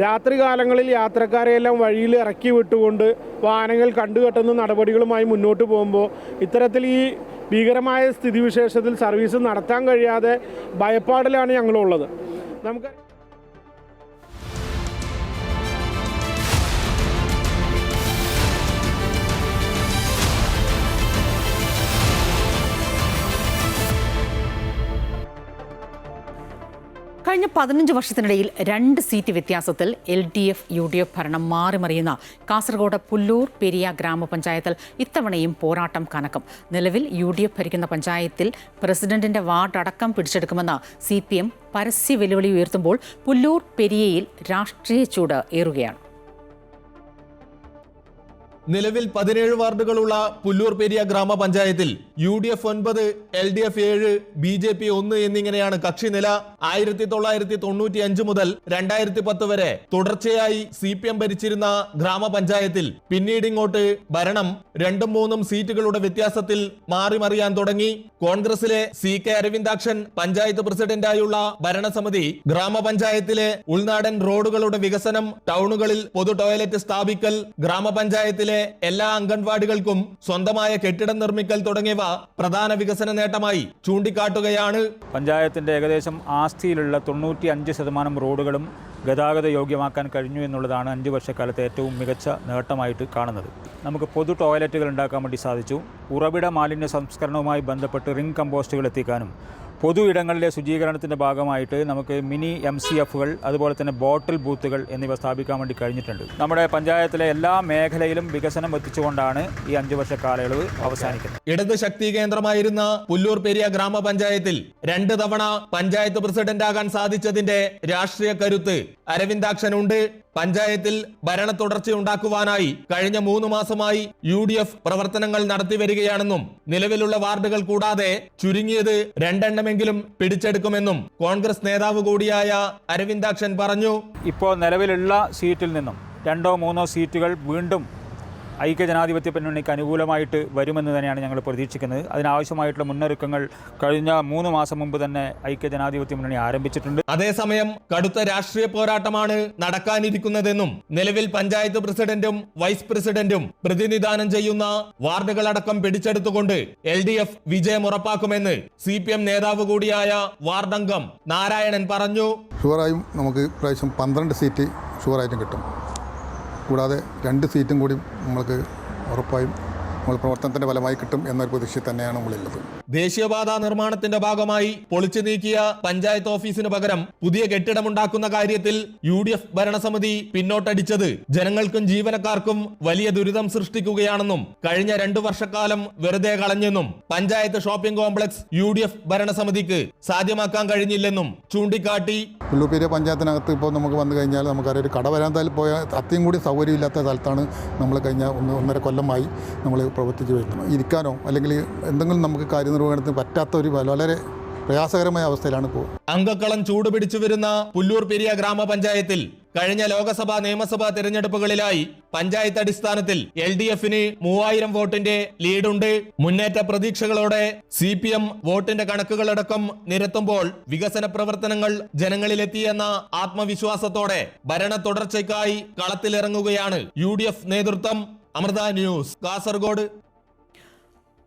Speaker 9: രാത്രികാലങ്ങളിൽ യാത്രക്കാരെയെല്ലാം വഴിയിൽ ഇറക്കി വിട്ടുകൊണ്ട് വാഹനങ്ങൾ കണ്ടുകെട്ടുന്ന നടപടികളുമായി മുന്നോട്ട് പോകുമ്പോൾ ഇത്തരത്തിൽ ഈ ഭീകരമായ സ്ഥിതിവിശേഷത്തിൽ സർവീസ് നടത്താൻ കഴിയാതെ ഭയപ്പാടിലാണ് ഞങ്ങളുള്ളത്. നമുക്ക്
Speaker 1: കഴിഞ്ഞ 15 വർഷത്തിനിടയിൽ 2 സീറ്റ് വ്യത്യാസത്തിൽ LDF UDF ഭരണം മാറിമറിയുന്ന കാസർഗോഡ് പുല്ലൂർ പെരിയ ഗ്രാമപഞ്ചായത്തിൽ ഇത്തവണയും പോരാട്ടം കനക്കും. നിലവിൽ UDF ഭരിക്കുന്ന പഞ്ചായത്തിൽ പ്രസിഡന്റിന്റെ വാർഡ് അടക്കം പിടിച്ചെടുക്കുമെന്ന് CPM പരസ്യ വെല്ലുവിളി ഉയർത്തുമ്പോൾ പുല്ലൂർ പെരിയയിൽ രാഷ്ട്രീയ ചൂട് ഏറുകയാണ്.
Speaker 10: നിലവിൽ 17 വാർഡുകളുള്ള പുല്ലൂർ പെരിയ ഗ്രാമപഞ്ചായത്തിൽ UDF 9, LDF 7, BJP 1 എന്നിങ്ങനെയാണ് കക്ഷിനില. 1995 മുതൽ 2010 വരെ തുടർച്ചയായി CPM ഭരിച്ചിരുന്ന ഗ്രാമപഞ്ചായത്തിൽ പിന്നീട് ഇങ്ങോട്ട് ഭരണം 2-3 സീറ്റുകളുടെ വ്യത്യാസത്തിൽ മാറിമറിയാൻ തുടങ്ങി. കോൺഗ്രസിലെ CK അരവിന്ദാക്ഷൻ പഞ്ചായത്ത് പ്രസിഡന്റായുള്ള ഭരണസമിതി ഗ്രാമപഞ്ചായത്തിലെ ഉൾനാടൻ റോഡുകളുടെ വികസനം, ടൗണുകളിൽ പൊതു ടോയ്ലറ്റ് സ്ഥാപിക്കൽ, ഗ്രാമപഞ്ചായത്തിലെ എല്ലാ അംഗൻവാടികൾക്കും സ്വന്തമായ കെട്ടിടം നിർമ്മിക്കൽ തുടങ്ങിയവ പ്രധാന വികസന നേട്ടമായി ചൂണ്ടിക്കാട്ടുകയാണ്.
Speaker 11: പഞ്ചായത്തിന്റെ ഏകദേശം ആസ്തിയിലുള്ള 95% റോഡുകളും ഗതാഗത യോഗ്യമാക്കാൻ കഴിഞ്ഞു എന്നുള്ളതാണ് 5 വർഷക്കാലത്തെ ഏറ്റവും മികച്ച നേട്ടമായിട്ട് കാണുന്നത്. നമുക്ക് പൊതു ടോയ്ലറ്റുകൾ ഉണ്ടാക്കാൻ വേണ്ടി സാധിച്ചു. ഉറവിട മാലിന്യ സംസ്കരണവുമായി ബന്ധപ്പെട്ട് റിംഗ് കമ്പോസ്റ്റുകൾ എത്തിക്കാനും പൊതു ഇടങ്ങളിലെ ശുചീകരണത്തിൻ്റെ ഭാഗമായിട്ട് നമുക്ക് മിനി MCFകൾ, അതുപോലെ തന്നെ ബോട്ടിൽ ബൂത്തുകൾ എന്നിവ സ്ഥാപിക്കാൻ വേണ്ടി കഴിഞ്ഞിട്ടുണ്ട്. നമ്മുടെ പഞ്ചായത്തിലെ എല്ലാ മേഖലയിലും വികസനം എത്തിച്ചുകൊണ്ടാണ് ഈ 5 വർഷ കാലയളവ് അവസാനിക്കുന്നത്.
Speaker 10: ഇടത് ശക്തി കേന്ദ്രമായിരുന്ന പുല്ലൂർ പെരിയ ഗ്രാമപഞ്ചായത്തിൽ 2 തവണ പഞ്ചായത്ത് പ്രസിഡന്റാകാൻ സാധിച്ചതിന്റെ രാഷ്ട്രീയ കരുത്ത് അരവിന്ദാക്ഷനുണ്ട്. പഞ്ചായത്തിൽ ഭരണ തുടർച്ചയുണ്ടാക്കുവാനായി കഴിഞ്ഞ 3 മാസമായി UDF പ്രവർത്തനങ്ങൾ നടത്തി വരികയാണെന്നും നിലവിലുള്ള വാർഡുകൾ കൂടാതെ ചുരുങ്ങിയത് 2 എണ്ണമെങ്കിലും പിടിച്ചെടുക്കുമെന്നും കോൺഗ്രസ് നേതാവ് കൂടിയായ അരവിന്ദാക്ഷൻ പറഞ്ഞു.
Speaker 11: ഇപ്പോൾ നിലവിലുള്ള സീറ്റിൽ നിന്നും 2-3 സീറ്റുകൾ വീണ്ടും ഐക്യജനാധിപത്യ മുന്നണിക്ക് അനുകൂലമായിട്ട് വരുമെന്ന് തന്നെയാണ് ഞങ്ങൾ പ്രതീക്ഷിക്കുന്നത്. അതിനാവശ്യമായിട്ടുള്ള മുന്നൊരുക്കങ്ങൾ കഴിഞ്ഞ 3 മാസം മുമ്പ് തന്നെ ഐക്യജനാധിപത്യ മുന്നണി ആരംഭിച്ചിട്ടുണ്ട്.
Speaker 10: അതേസമയം കടുത്ത രാഷ്ട്രീയ പോരാട്ടമാണ് നടക്കാനിരിക്കുന്നതെന്നും നിലവിൽ പഞ്ചായത്ത് പ്രസിഡന്റും വൈസ് പ്രസിഡന്റും പ്രതിനിധാനം ചെയ്യുന്ന വാർഡുകളടക്കം പിടിച്ചെടുത്തുകൊണ്ട് LDF വിജയം ഉറപ്പാക്കുമെന്ന് CPM നേതാവ് കൂടിയായ വാർഡംഗം നാരായണൻ പറഞ്ഞു.
Speaker 12: ഷുവറായും നമുക്ക് പ്രാവശ്യം 12 സീറ്റ് ഷുവറായിട്ടും കിട്ടും. കൂടാതെ 2 സീറ്റും കൂടി നമ്മൾക്ക് ഉറപ്പായും നമ്മൾ പ്രവർത്തനത്തിന്റെ ഫലമായി കിട്ടും എന്നൊരു പ്രതീക്ഷ തന്നെയാണ് നമ്മളുള്ളത്.
Speaker 10: ദേശീയപാത നിർമ്മാണത്തിന്റെ ഭാഗമായി പൊളിച്ചു നീക്കിയ പഞ്ചായത്ത് ഓഫീസിന് പകരം പുതിയ കെട്ടിടമുണ്ടാക്കുന്ന കാര്യത്തിൽ UDF ഭരണസമിതി പിന്നോട്ടടിച്ചത് ജനങ്ങൾക്കും ജീവനക്കാർക്കും വലിയ ദുരിതം സൃഷ്ടിക്കുകയാണെന്നും കഴിഞ്ഞ 2 വർഷക്കാലം വെറുതെ കളഞ്ഞെന്നും പഞ്ചായത്ത് ഷോപ്പിംഗ് കോംപ്ലക്സ് UDF ഭരണസമിതിക്ക് സാധ്യമാക്കാൻ കഴിഞ്ഞില്ലെന്നും ചൂണ്ടിക്കാട്ടി.
Speaker 12: പുല്ലൂർ പെരിയ പഞ്ചായത്തിനകത്ത് ഇപ്പോൾ നമുക്ക് വന്നു കഴിഞ്ഞാൽ നമുക്കറിയാം, ഒരു കട വരാൻ പോയ അത്രയും കൂടി സൗകര്യമില്ലാത്ത സ്ഥലത്താണ് നമ്മൾ കഴിഞ്ഞ 1.5 കൊല്ലമായി നമ്മൾ പ്രവർത്തിച്ച് വരുന്നത്. ഇരിക്കാനോ അല്ലെങ്കിൽ എന്തെങ്കിലും നമുക്ക് കാര്യനിർവഹണത്തിന് പറ്റാത്ത ഒരു വളരെ പ്രയാസകരമായ അവസ്ഥയിലാണ് ഇപ്പോൾ.
Speaker 10: അംഗക്കളം ചൂടുപിടിച്ചു വരുന്ന പുല്ലൂർ പെരിയ ഗ്രാമപഞ്ചായത്തിൽ കഴിഞ്ഞ ലോക്സഭാ നിയമസഭാ തെരഞ്ഞെടുപ്പുകളിലായി പഞ്ചായത്ത് അടിസ്ഥാനത്തിൽ LDFന് 3000 വോട്ടിന്റെ ലീഡുണ്ട്. മുന്നേറ്റ പ്രതീക്ഷകളോടെ CPM വോട്ടിന്റെ കണക്കുകളടക്കം നിരത്തുമ്പോൾ വികസന പ്രവർത്തനങ്ങൾ ജനങ്ങളിലെത്തിയെന്ന ആത്മവിശ്വാസത്തോടെ ഭരണ തുടർച്ചയ്ക്കായി കളത്തിലിറങ്ങുകയാണ് UDF നേതൃത്വം. അമൃത ന്യൂസ്, കാസർഗോഡ്.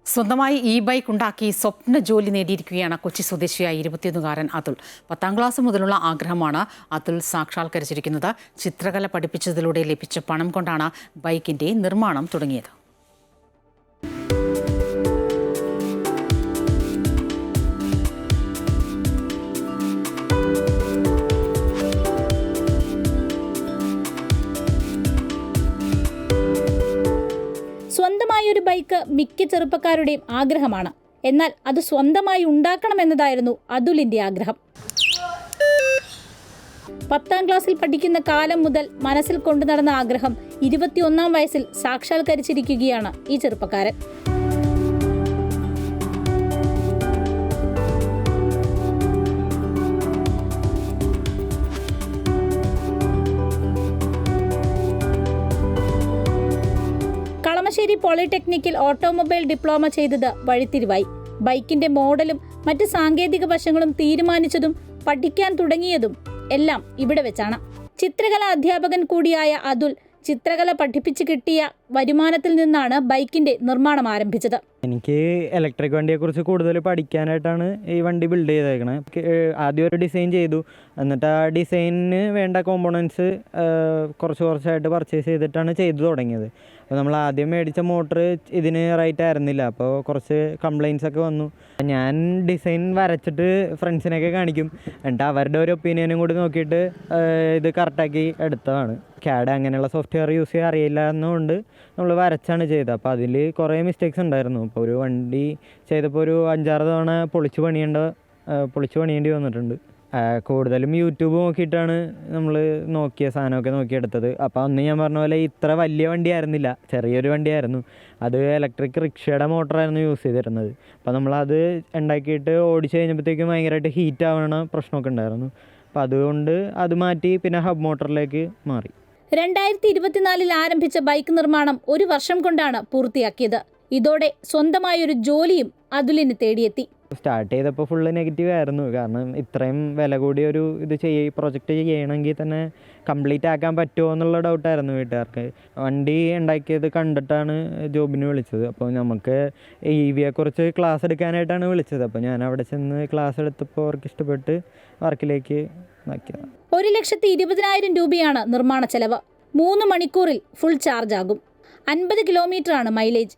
Speaker 1: സ്വന്തമായി ബൈക്ക് ഉണ്ടാക്കി സ്വപ്ന ജോലി നേടിയിരിക്കുകയാണ് കൊച്ചി സ്വദേശിയായ 21-കാരൻ അതുൽ. 10ാം ക്ലാസ് മുതലുള്ള ആഗ്രഹമാണ് അതുൽ സാക്ഷാത്കരിച്ചിരിക്കുന്നത്. ചിത്രകല പഠിപ്പിച്ചതിലൂടെ ലഭിച്ച പണം കൊണ്ടാണ് ബൈക്കിന്റെ നിർമ്മാണം തുടങ്ങിയത്.
Speaker 3: സ്വന്തമായൊരു ബൈക്ക് മിക്ക ചെറുപ്പക്കാരുടെയും ആഗ്രഹമാണ്. എന്നാൽ അത് സ്വന്തമായി ഉണ്ടാക്കണമെന്നതായിരുന്നു അതുലിന്റെ ആഗ്രഹം. 10ാം ക്ലാസ്സിൽ പഠിക്കുന്ന കാലം മുതൽ മനസ്സിൽ കൊണ്ടു നടന്ന ആഗ്രഹം 21ാം വയസ്സിൽ സാക്ഷാത്കരിച്ചിരിക്കുകയാണ് ഈ ചെറുപ്പക്കാരൻ. കളമശ്ശേരി പോളിടെക്നിക്കിൽ ഓട്ടോമൊബൈൽ ഡിപ്ലോമ ചെയ്തത് വഴിത്തിരിവായി. ബൈക്കിന്റെ മോഡലും മറ്റ് സാങ്കേതിക വശങ്ങളും തീരുമാനിച്ചതും പഠിക്കാൻ തുടങ്ങിയതും എല്ലാം ഇവിടെ വെച്ചാണ്. ചിത്രകലാ അധ്യാപകൻ കൂടിയായ അതുൽ ചിത്രകല പഠിപ്പിച്ച് കിട്ടിയ വരുമാനത്തിൽ നിന്നാണ് ബൈക്കിന്റെ നിർമ്മാണം ആരംഭിച്ചത്.
Speaker 13: എനിക്ക് ഇലക്ട്രിക് വണ്ടിയെക്കുറിച്ച് കൂടുതൽ പഠിക്കാനായിട്ടാണ് ഈ വണ്ടി ബിൽഡ് ചെയ്തേക്കണത്. ആദ്യം ഒരു ഡിസൈൻ ചെയ്തു, എന്നിട്ട് ആ ഡിസൈനിന് വേണ്ട കോമ്പോണൻസ് കുറച്ചായിട്ട് പർച്ചേസ് ചെയ്തിട്ടാണ് ചെയ്തു തുടങ്ങിയത്. അപ്പോൾ നമ്മൾ ആദ്യം മേടിച്ച മോട്ടർ ഇതിന് റൈറ്റ് ആയിരുന്നില്ല, അപ്പോൾ കുറച്ച് കംപ്ലയിൻസ് ഒക്കെ വന്നു. ഞാൻ ഡിസൈൻ വരച്ചിട്ട് ഫ്രണ്ട്സിനൊക്കെ കാണിക്കും, എന്നിട്ട് അവരുടെ ഒരു ഒപ്പീനിയനും കൂടി നോക്കിയിട്ട് ഇത് കറക്റ്റാക്കി എടുത്തതാണ്. CAD അങ്ങനെയുള്ള സോഫ്റ്റ്വെയർ യൂസ് ചെയ്യാൻ അറിയില്ല എന്നുകൊണ്ട് നമ്മൾ വരച്ചാണ് ചെയ്തത്. അപ്പോൾ അതിൽ കുറേ മിസ്റ്റേക്സ് ഉണ്ടായിരുന്നു. അപ്പോൾ ഒരു വണ്ടി ചെയ്തപ്പോൾ ഒരു 5-6 തവണ പൊളിച്ച് പണിയേണ്ടി വന്നിട്ടുണ്ട്. കൂടുതലും യൂട്യൂബ് നോക്കിയിട്ടാണ് നമ്മൾ നോക്കിയ സാധനമൊക്കെ നോക്കിയെടുത്തത്. അപ്പോൾ അന്ന് ഞാൻ പറഞ്ഞ പോലെ ഇത്ര വലിയ വണ്ടിയായിരുന്നില്ല, ചെറിയൊരു വണ്ടിയായിരുന്നു. അത് ഇലക്ട്രിക് റിക്ഷയുടെ മോട്ടറായിരുന്നു യൂസ് ചെയ്തിരുന്നത്. അപ്പോൾ നമ്മളത് ഉണ്ടാക്കിയിട്ട് ഓടിച്ച് കഴിഞ്ഞപ്പോഴത്തേക്കും ഭയങ്കരമായിട്ട് ഹീറ്റ് ആവണ പ്രശ്നമൊക്കെ ഉണ്ടായിരുന്നു. അപ്പോൾ അതുകൊണ്ട് അത് മാറ്റി പിന്നെ ഹബ് മോട്ടറിലേക്ക് മാറി.
Speaker 3: 2024 ആരംഭിച്ച ബൈക്ക് നിർമ്മാണം 1 വർഷം കൊണ്ടാണ് പൂർത്തിയാക്കിയത്. ഇതോടെ സ്വന്തമായൊരു ജോലിയും അതുലിന് തേടിയെത്തി.
Speaker 13: സ്റ്റാർട്ട് ചെയ്തപ്പോൾ ഫുള്ള് നെഗറ്റീവ് ആയിരുന്നു. കാരണം ഇത്രയും വില കൂടിയൊരു പ്രൊജക്റ്റ് ചെയ്യണമെങ്കിൽ തന്നെ കംപ്ലീറ്റ് ആക്കാൻ പറ്റുമോ എന്നുള്ള ഡൗട്ടായിരുന്നു വീട്ടുകാർക്ക്. വണ്ടി ഉണ്ടാക്കിയത് കണ്ടിട്ടാണ് ജോബിന് വിളിച്ചത്. അപ്പോൾ നമുക്ക് EVയെക്കുറിച്ച് ക്ലാസ് എടുക്കാനായിട്ടാണ് വിളിച്ചത്. അപ്പോൾ ഞാൻ അവിടെ ചെന്ന് ക്ലാസ് എടുത്തപ്പോൾ അവർക്ക് ഇഷ്ടപ്പെട്ട് വർക്കിലേക്ക് ആക്കിയത്.
Speaker 3: 1,20,000 രൂപയാണ് നിർമ്മാണ ചെലവ്. 3 മണിക്കൂറിൽ ഫുൾ ചാർജ് ആകും. 50 കിലോമീറ്ററാണ് മൈലേജ്.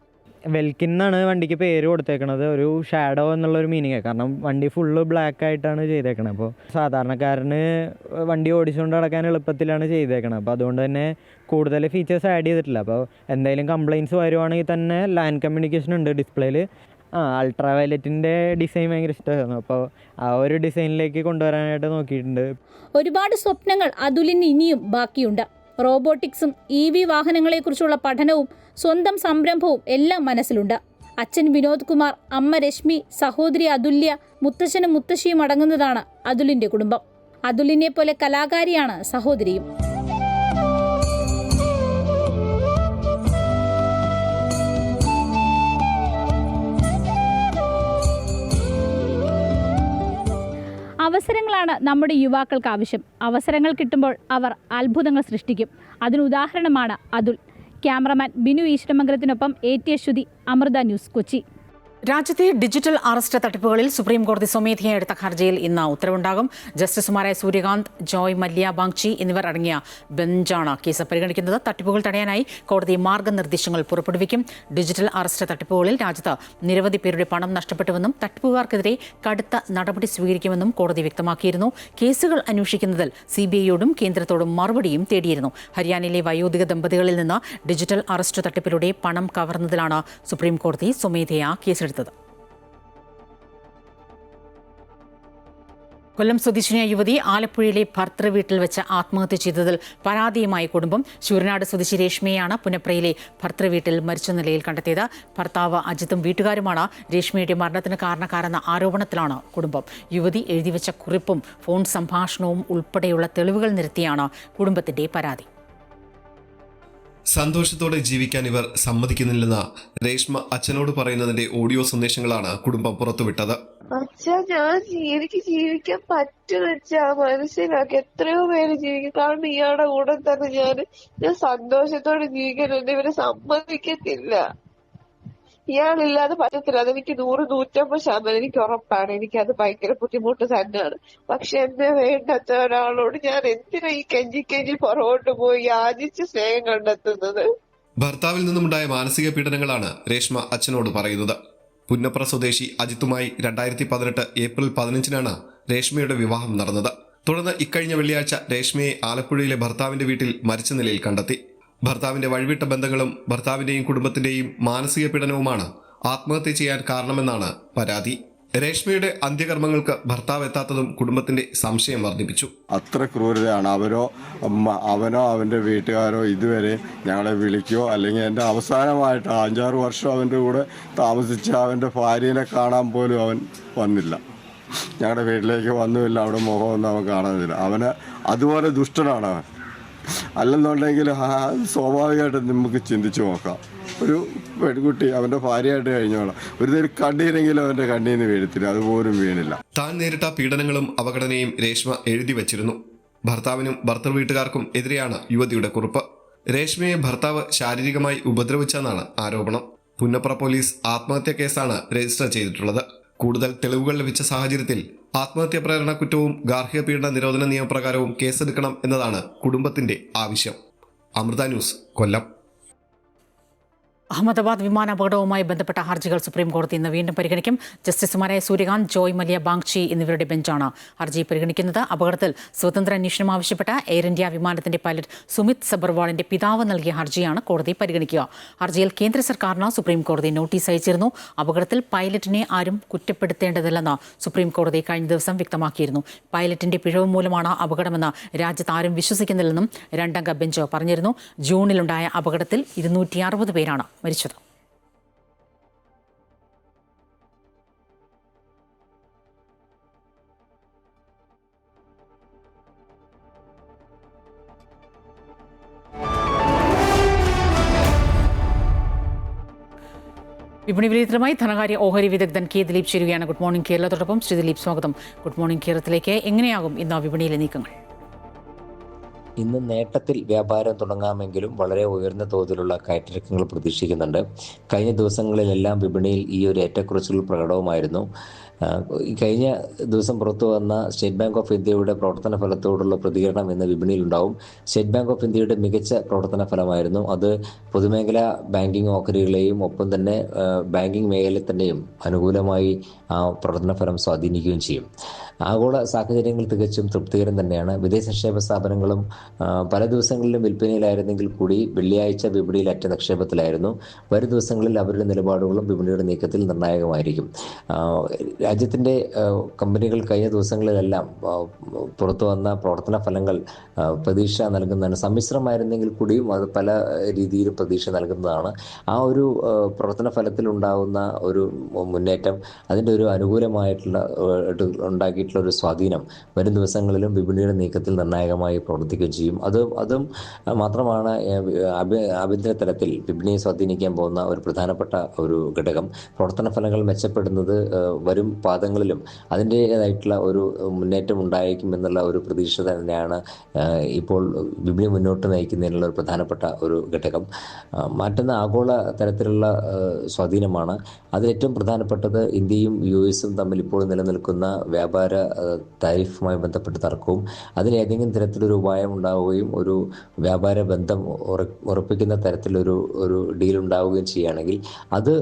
Speaker 13: വെൽക്കിൻ എന്നാണ് വണ്ടിക്ക് പേര് കൊടുത്തേക്കണത്. ഒരു ഷാഡോ എന്നുള്ളൊരു മീനിങ്. കാരണം വണ്ടി ഫുള്ള് ബ്ലാക്ക് ആയിട്ടാണ് ചെയ്തേക്കണത്. അപ്പോൾ സാധാരണക്കാരന് വണ്ടി ഓടിച്ചുകൊണ്ട് നടക്കാൻ എളുപ്പത്തിലാണ് ചെയ്തേക്കണത്. അപ്പോൾ അതുകൊണ്ട് തന്നെ കൂടുതൽ ഫീച്ചേഴ്സ് ആഡ് ചെയ്തിട്ടില്ല. അപ്പോൾ എന്തെങ്കിലും കംപ്ലയിൻറ്റ്സ് വരുവാണെങ്കിൽ തന്നെ ലാൻഡ് കമ്മ്യൂണിക്കേഷൻ ഉണ്ട് ഡിസ്പ്ലേയിൽ. അൾട്രാ വയലറ്റിൻ്റെ ഡിസൈൻ ഭയങ്കര ഇഷ്ടമായിരുന്നു. അപ്പോൾ ആ ഒരു ഡിസൈനിലേക്ക് കൊണ്ടുവരാനായിട്ട് നോക്കിയിട്ടുണ്ട്.
Speaker 3: ഒരുപാട് സ്വപ്നങ്ങൾ അതുലിന് ഇനിയും ബാക്കിയുണ്ട്. റോബോട്ടിക്സും EV വാഹനങ്ങളെക്കുറിച്ചുള്ള പഠനവും സ്വന്തം സംരംഭവും എല്ലാം മനസ്സിലുണ്ട്. അച്ഛൻ വിനോദ് കുമാർ, അമ്മ രശ്മി, സഹോദരി അതുല്യ, മുത്തശ്ശനും മുത്തശ്ശിയും അടങ്ങുന്നതാണ് അതുലിന്റെ കുടുംബം. അതുലിനെ പോലെ കലാകാരിയാണ് സഹോദരിയും. അവസരങ്ങളാണ് നമ്മുടെ യുവാക്കൾക്ക് ആവശ്യം. അവസരങ്ങൾ കിട്ടുമ്പോൾ അവർ അത്ഭുതങ്ങൾ സൃഷ്ടിക്കും. അതിനുദാഹരണമാണ് അതുൽ. ക്യാമറമാൻ ബിനു ഈശ്വരമംഗലത്തിനൊപ്പം AT അശ്വതി, അമൃത ന്യൂസ്, കൊച്ചി.
Speaker 1: രാജ്യത്തെ ഡിജിറ്റൽ അറസ്റ്റ് തട്ടിപ്പുകളിൽ സുപ്രീം കോടതി സ്വമേധയാ എടുത്ത ഹർജിയിൽ ഇന്ന് ഉത്തരവുണ്ടാകും. ജസ്റ്റിസുമാരായ സൂര്യകാന്ത്, ജോയ് മല്യ ബാങ്ചി എന്നിവർ അടങ്ങിയ ബെഞ്ചാണ് കേസ് പരിഗണിക്കുന്നത്. തട്ടിപ്പുകൾ തടയാനായി കോടതി മാർഗനിർദ്ദേശങ്ങൾ പുറപ്പെടുവിക്കും. ഡിജിറ്റൽ അറസ്റ്റ് തട്ടിപ്പുകളിൽ രാജ്യത്ത് നിരവധി പേരുടെ പണം നഷ്ടപ്പെട്ടുവെന്നും തട്ടിപ്പുകാർക്കെതിരെ കടുത്ത നടപടി സ്വീകരിക്കുമെന്നും കോടതി വ്യക്തമാക്കിയിരുന്നു. കേസുകൾ അന്വേഷിക്കുന്നതിൽ CBIയോടും കേന്ദ്രത്തോടും മറുപടിയും തേടിയിരുന്നു. ഹരിയാനയിലെ വയോധിക ദമ്പതികളിൽ നിന്ന് ഡിജിറ്റൽ അറസ്റ്റ് തട്ടിപ്പിലൂടെ പണം കവർന്നതിലാണ് സുപ്രീം കോടതി സ്വമേധയാ കേസെടുത്തത്. കൊല്ലം സ്വദേശിനിയായ യുവതി ആലപ്പുഴയിലെ ഭർത്തൃ വീട്ടിൽ വെച്ച് ആത്മഹത്യ ചെയ്തതിൽ പരാതിയുമായി കുടുംബം. ശൂരനാട് സ്വദേശി രേഷ്മയെയാണ് പുനപ്രയിലെ ഭർത്തൃ വീട്ടിൽ മരിച്ച നിലയിൽ കണ്ടെത്തിയത്. ഭർത്താവ് അജിത്തും വീട്ടുകാരുമാണ് രേഷ്മയുടെ മരണത്തിന് കാരണക്കാരെന്ന ആരോപണത്തിലാണ് കുടുംബം. യുവതി എഴുതിവെച്ച കുറിപ്പും ഫോൺ സംഭാഷണവും ഉൾപ്പെടെയുള്ള തെളിവുകൾ നിരത്തിയാണ് കുടുംബത്തിന്റെ പരാതി.
Speaker 14: സന്തോഷത്തോടെ ജീവിക്കാൻ ഇവർ സമ്മതിക്കുന്നില്ലെന്ന് രേഷ്മ അച്ഛനോട് പറയുന്നതിന്റെ ഓഡിയോ സന്ദേശങ്ങളാണ് കുടുംബം പുറത്തുവിട്ടത്.
Speaker 15: അച്ഛാ, എനിക്ക് ജീവിക്കാൻ പറ്റുമെച്ചാ മനസ്സിലാക്കി. എത്രയോ പേര് ജീവിക്കും. കാരണം ഇയാളുടെ കൂടെ തന്നെ ഞാൻ സന്തോഷത്തോടെ ജീവിക്കാൻ എന്നെ ഇവരെ സമ്മതിക്കത്തില്ല. ഇയാളില്ലാതെ പറ്റത്തില്ല. അതെനിക്ക് 100-150% എനിക്ക് ഉറപ്പാണ്. എനിക്കത് ഭയങ്കര ബുദ്ധിമുട്ട് തന്നെയാണ്. പക്ഷെ എന്നെ വേണ്ടാത്ത ഒരാളോട് ഞാൻ എന്തിനാ ഈ കെഞ്ചി പുറകോട്ട് പോയി യാചിച്ച് സ്നേഹം കണ്ടെത്തുന്നത്?
Speaker 14: ഭർത്താവിൽ നിന്നുമുണ്ടായ മാനസിക പീഡനങ്ങളാണ് രേഷ്മ അച്ഛനോട് പറയുന്നത്. പുന്നപ്ര സ്വദേശി അജിത്തുമായി 2018 ഏപ്രിൽ 15-നാണ് രേഷ്മയുടെ വിവാഹം നടന്നത്. തുടർന്ന് ഇക്കഴിഞ്ഞ വെള്ളിയാഴ്ച രേഷ്മയെ ആലപ്പുഴയിലെ ഭർത്താവിന്റെ വീട്ടിൽ മരിച്ച നിലയിൽ കണ്ടെത്തി. ഭർത്താവിന്റെ വഴിവിട്ട ബന്ധങ്ങളും ഭർത്താവിന്റെയും കുടുംബത്തിന്റെയും മാനസിക പീഡനവുമാണ് ആത്മഹത്യ ചെയ്യാൻ കാരണമെന്നാണ് പരാതി. രേഷ്മയുടെ അന്ത്യകർമ്മങ്ങൾക്ക് ഭർത്താവ് എത്താത്തതും കുടുംബത്തിന്റെ സംശയം വർദ്ധിപ്പിച്ചു.
Speaker 16: അത്ര ക്രൂരതയാണ്. അവനോ അവൻ്റെ വീട്ടുകാരോ ഇതുവരെ ഞങ്ങളെ വിളിക്കുകയോ അല്ലെങ്കിൽ എൻ്റെ അവസാനമായിട്ട് 5-6 വർഷം അവൻ്റെ കൂടെ താമസിച്ച അവൻ്റെ ഭാര്യനെ കാണാൻ പോലും അവൻ വന്നില്ല. ഞങ്ങളുടെ വീട്ടിലേക്ക് വന്നുമില്ല, അവിടെ മുഖമൊന്നും അവൻ കാണുന്നില്ല. അവന് അതുപോലെ ദുഷ്ടനാണ് അവൻ. അല്ലെന്നുണ്ടെങ്കിൽ സ്വാഭാവികമായിട്ട് നമുക്ക് ചിന്തിച്ചു നോക്കാം. ഒരു പെൺകുട്ടി അവൻ്റെ ഭാര്യയായിട്ട് കഴിഞ്ഞോളാം, ഒരു കണ്ണീരെങ്കിലും അവൻ്റെ കണ്ണിൽ നിന്ന് വീഴത്തില്ല, അതുപോലും വീണില്ല.
Speaker 14: താൻ നേരിട്ട പീഡനങ്ങളും അവഗണനയും രേഷ്മ എഴുതി വച്ചിരുന്നു. ഭർത്താവിനും ഭർത്തൃ വീട്ടുകാർക്കും എതിരെയാണ് യുവതിയുടെ കുറിപ്പ്. രേഷ്മയെ ഭർത്താവ് ശാരീരികമായി ഉപദ്രവിച്ചെന്നാണ് ആരോപണം. പുന്നപ്ര പോലീസ് ആത്മഹത്യാ കേസാണ് രജിസ്റ്റർ ചെയ്തിട്ടുള്ളത്. കൂടുതൽ തെളിവുകൾ ലഭിച്ച സാഹചര്യത്തിൽ ആത്മഹത്യാ പ്രേരണ കുറ്റവും ഗാർഹിക പീഡന നിരോധന നിയമപ്രകാരവും കേസെടുക്കണം എന്നതാണ് കുടുംബത്തിന്റെ ആവശ്യം. അമൃത ന്യൂസ്, കൊല്ലം.
Speaker 1: അഹമ്മദാബാദ് വിമാനാപകടവുമായി ബന്ധപ്പെട്ട ഹർജികൾ സുപ്രീംകോടതി ഇന്ന് വീണ്ടും പരിഗണിക്കും. ജസ്റ്റിസുമാരായ സൂര്യകാന്ത്, ജോയ് മല്യ ബാങ്ചി എന്നിവരുടെ ബെഞ്ചാണ് ഹർജി പരിഗണിക്കുന്നത്. അപകടത്തിൽ സ്വതന്ത്ര അന്വേഷണം ആവശ്യപ്പെട്ട എയർ ഇന്ത്യ വിമാനത്തിന്റെ പൈലറ്റ് സുമിത് സബർവാളിന്റെ പിതാവ് നൽകിയ ഹർജിയാണ് കോടതി പരിഗണിക്കുക. ഹർജിയിൽ കേന്ദ്ര സർക്കാരിന് സുപ്രീംകോടതി നോട്ടീസ് അയച്ചിരുന്നു. അപകടത്തിൽ പൈലറ്റിനെ ആരും കുറ്റപ്പെടുത്തേണ്ടതില്ലെന്ന് സുപ്രീംകോടതി കഴിഞ്ഞ ദിവസം വ്യക്തമാക്കിയിരുന്നു. പൈലറ്റിന്റെ പിഴവ് മൂലമാണ് അപകടമെന്ന് രാജ്യത്ത് ആരും വിശ്വസിക്കുന്നില്ലെന്നും രണ്ടംഗ ബെഞ്ച് പറഞ്ഞിരുന്നു. ജൂണിലുണ്ടായ അപകടത്തിൽ 260 പേരാണ് മരിച്ചത്. വിപണി വിലയിരുത്തലുമായി ധനകാര്യ ഓഹരി വിദഗ്ധൻ കെ ദിലീപ് ചേരുകയാണ്. ഗുഡ് മോർണിംഗ് കേരളത്തോടൊപ്പം. ശ്രീ ദിലീപ്, സ്വാഗതം. ഗുഡ് മോർണിംഗ് കേരളത്തിലേക്ക്. എങ്ങനെയാകും ഇന്ന് വിപണിയിലെ നീക്കങ്ങൾ?
Speaker 17: ഇന്ന് നേട്ടത്തിൽ വ്യാപാരം തുടങ്ങാമെങ്കിലും വളരെ ഉയർന്ന തോതിലുള്ള കയറ്റിറക്കങ്ങൾ പ്രതീക്ഷിക്കുന്നുണ്ട്. കഴിഞ്ഞ ദിവസങ്ങളിലെല്ലാം വിപണിയിൽ ഈ ഒരു ഏറ്റക്കുറച്ചിൽ പ്രകടവുമായിരുന്നു. കഴിഞ്ഞ ദിവസം പുറത്തു വന്ന സ്റ്റേറ്റ് ബാങ്ക് ഓഫ് ഇന്ത്യയുടെ പ്രവർത്തന ഫലത്തോടുള്ള പ്രതികരണം ഇന്ന് വിപണിയിലുണ്ടാവും. സ്റ്റേറ്റ് ബാങ്ക് ഓഫ് ഇന്ത്യയുടെ മികച്ച പ്രവർത്തന ഫലമായിരുന്നു. അത് പൊതുമേഖലാ ബാങ്കിങ് ഓഹരികളെയും ഒപ്പം തന്നെ ബാങ്കിങ് മേഖലയിൽ തന്നെയും അനുകൂലമായി ആ പ്രവർത്തന ഫലം സ്വാധീനിക്കുകയും ചെയ്യും. ആഗോള സാഹചര്യങ്ങൾ തികച്ചും തൃപ്തികരം തന്നെയാണ്. വിദേശ നിക്ഷേപ സ്ഥാപനങ്ങളും പല ദിവസങ്ങളിലും വിൽപ്പനയിലായിരുന്നെങ്കിൽ കൂടി വെള്ളിയാഴ്ച വിപണിയിൽ അറ്റ നിക്ഷേപത്തിലായിരുന്നു. വരും ദിവസങ്ങളിൽ അവരുടെ നിലപാടുകളും വിപണിയുടെ നീക്കത്തിൽ നിർണായകമായിരിക്കും. രാജ്യത്തിൻ്റെ കമ്പനികൾ കഴിഞ്ഞ ദിവസങ്ങളിലെല്ലാം പുറത്തു വന്ന പ്രവർത്തന ഫലങ്ങൾ പ്രതീക്ഷ നൽകുന്നതാണ്. സമ്മിശ്രമായിരുന്നെങ്കിൽ കൂടിയും അത് പല രീതിയിലും പ്രതീക്ഷ നൽകുന്നതാണ്. ആ ഒരു പ്രവർത്തന ഫലത്തിലുണ്ടാകുന്ന ഒരു മുന്നേറ്റം, അതിൻ്റെ ഒരു അനുകൂലമായിട്ടുള്ള ഉണ്ടാക്കിയിട്ടുള്ള ഒരു സ്വാധീനം വരും ദിവസങ്ങളിലും വിപണിയുടെ നീക്കത്തിൽ നിർണായകമായി പ്രവർത്തിക്കുകയും ചെയ്യും. അതും മാത്രമാണ് ആഭ്യന്തര തലത്തിൽ വിപണിയെ സ്വാധീനിക്കാൻ പോകുന്ന ഒരു പ്രധാനപ്പെട്ട ഒരു ഘടകം. പ്രവർത്തന ഫലങ്ങൾ മെച്ചപ്പെടുന്നത് വരും പാദങ്ങളിലും അതിൻ്റേതായിട്ടുള്ള ഒരു മുന്നേറ്റം ഉണ്ടായേക്കും എന്നുള്ള ഒരു പ്രതീക്ഷ തന്നെയാണ് ഇപ്പോൾ വിപണി മുന്നോട്ട് നയിക്കുന്നതിനുള്ള ഒരു പ്രധാനപ്പെട്ട ഒരു ഘടകം. മറ്റൊന്ന് ആഗോള തരത്തിലുള്ള സ്വാധീനമാണ്. അതിലേറ്റവും പ്രധാനപ്പെട്ടത് ഇന്ത്യയും US-ഉം തമ്മിൽ ഇപ്പോൾ നിലനിൽക്കുന്ന വ്യാപാര താരിഫുമായി ബന്ധപ്പെട്ട തർക്കവും അതിലേതെങ്കിലും തരത്തിലൊരു ഉപായം ഉണ്ടാവുകയും ഒരു വ്യാപാര ബന്ധം ഉറപ്പിക്കുന്ന തരത്തിലൊരു ഡീൽ ഉണ്ടാവുകയും ചെയ്യുകയാണെങ്കിൽ അത്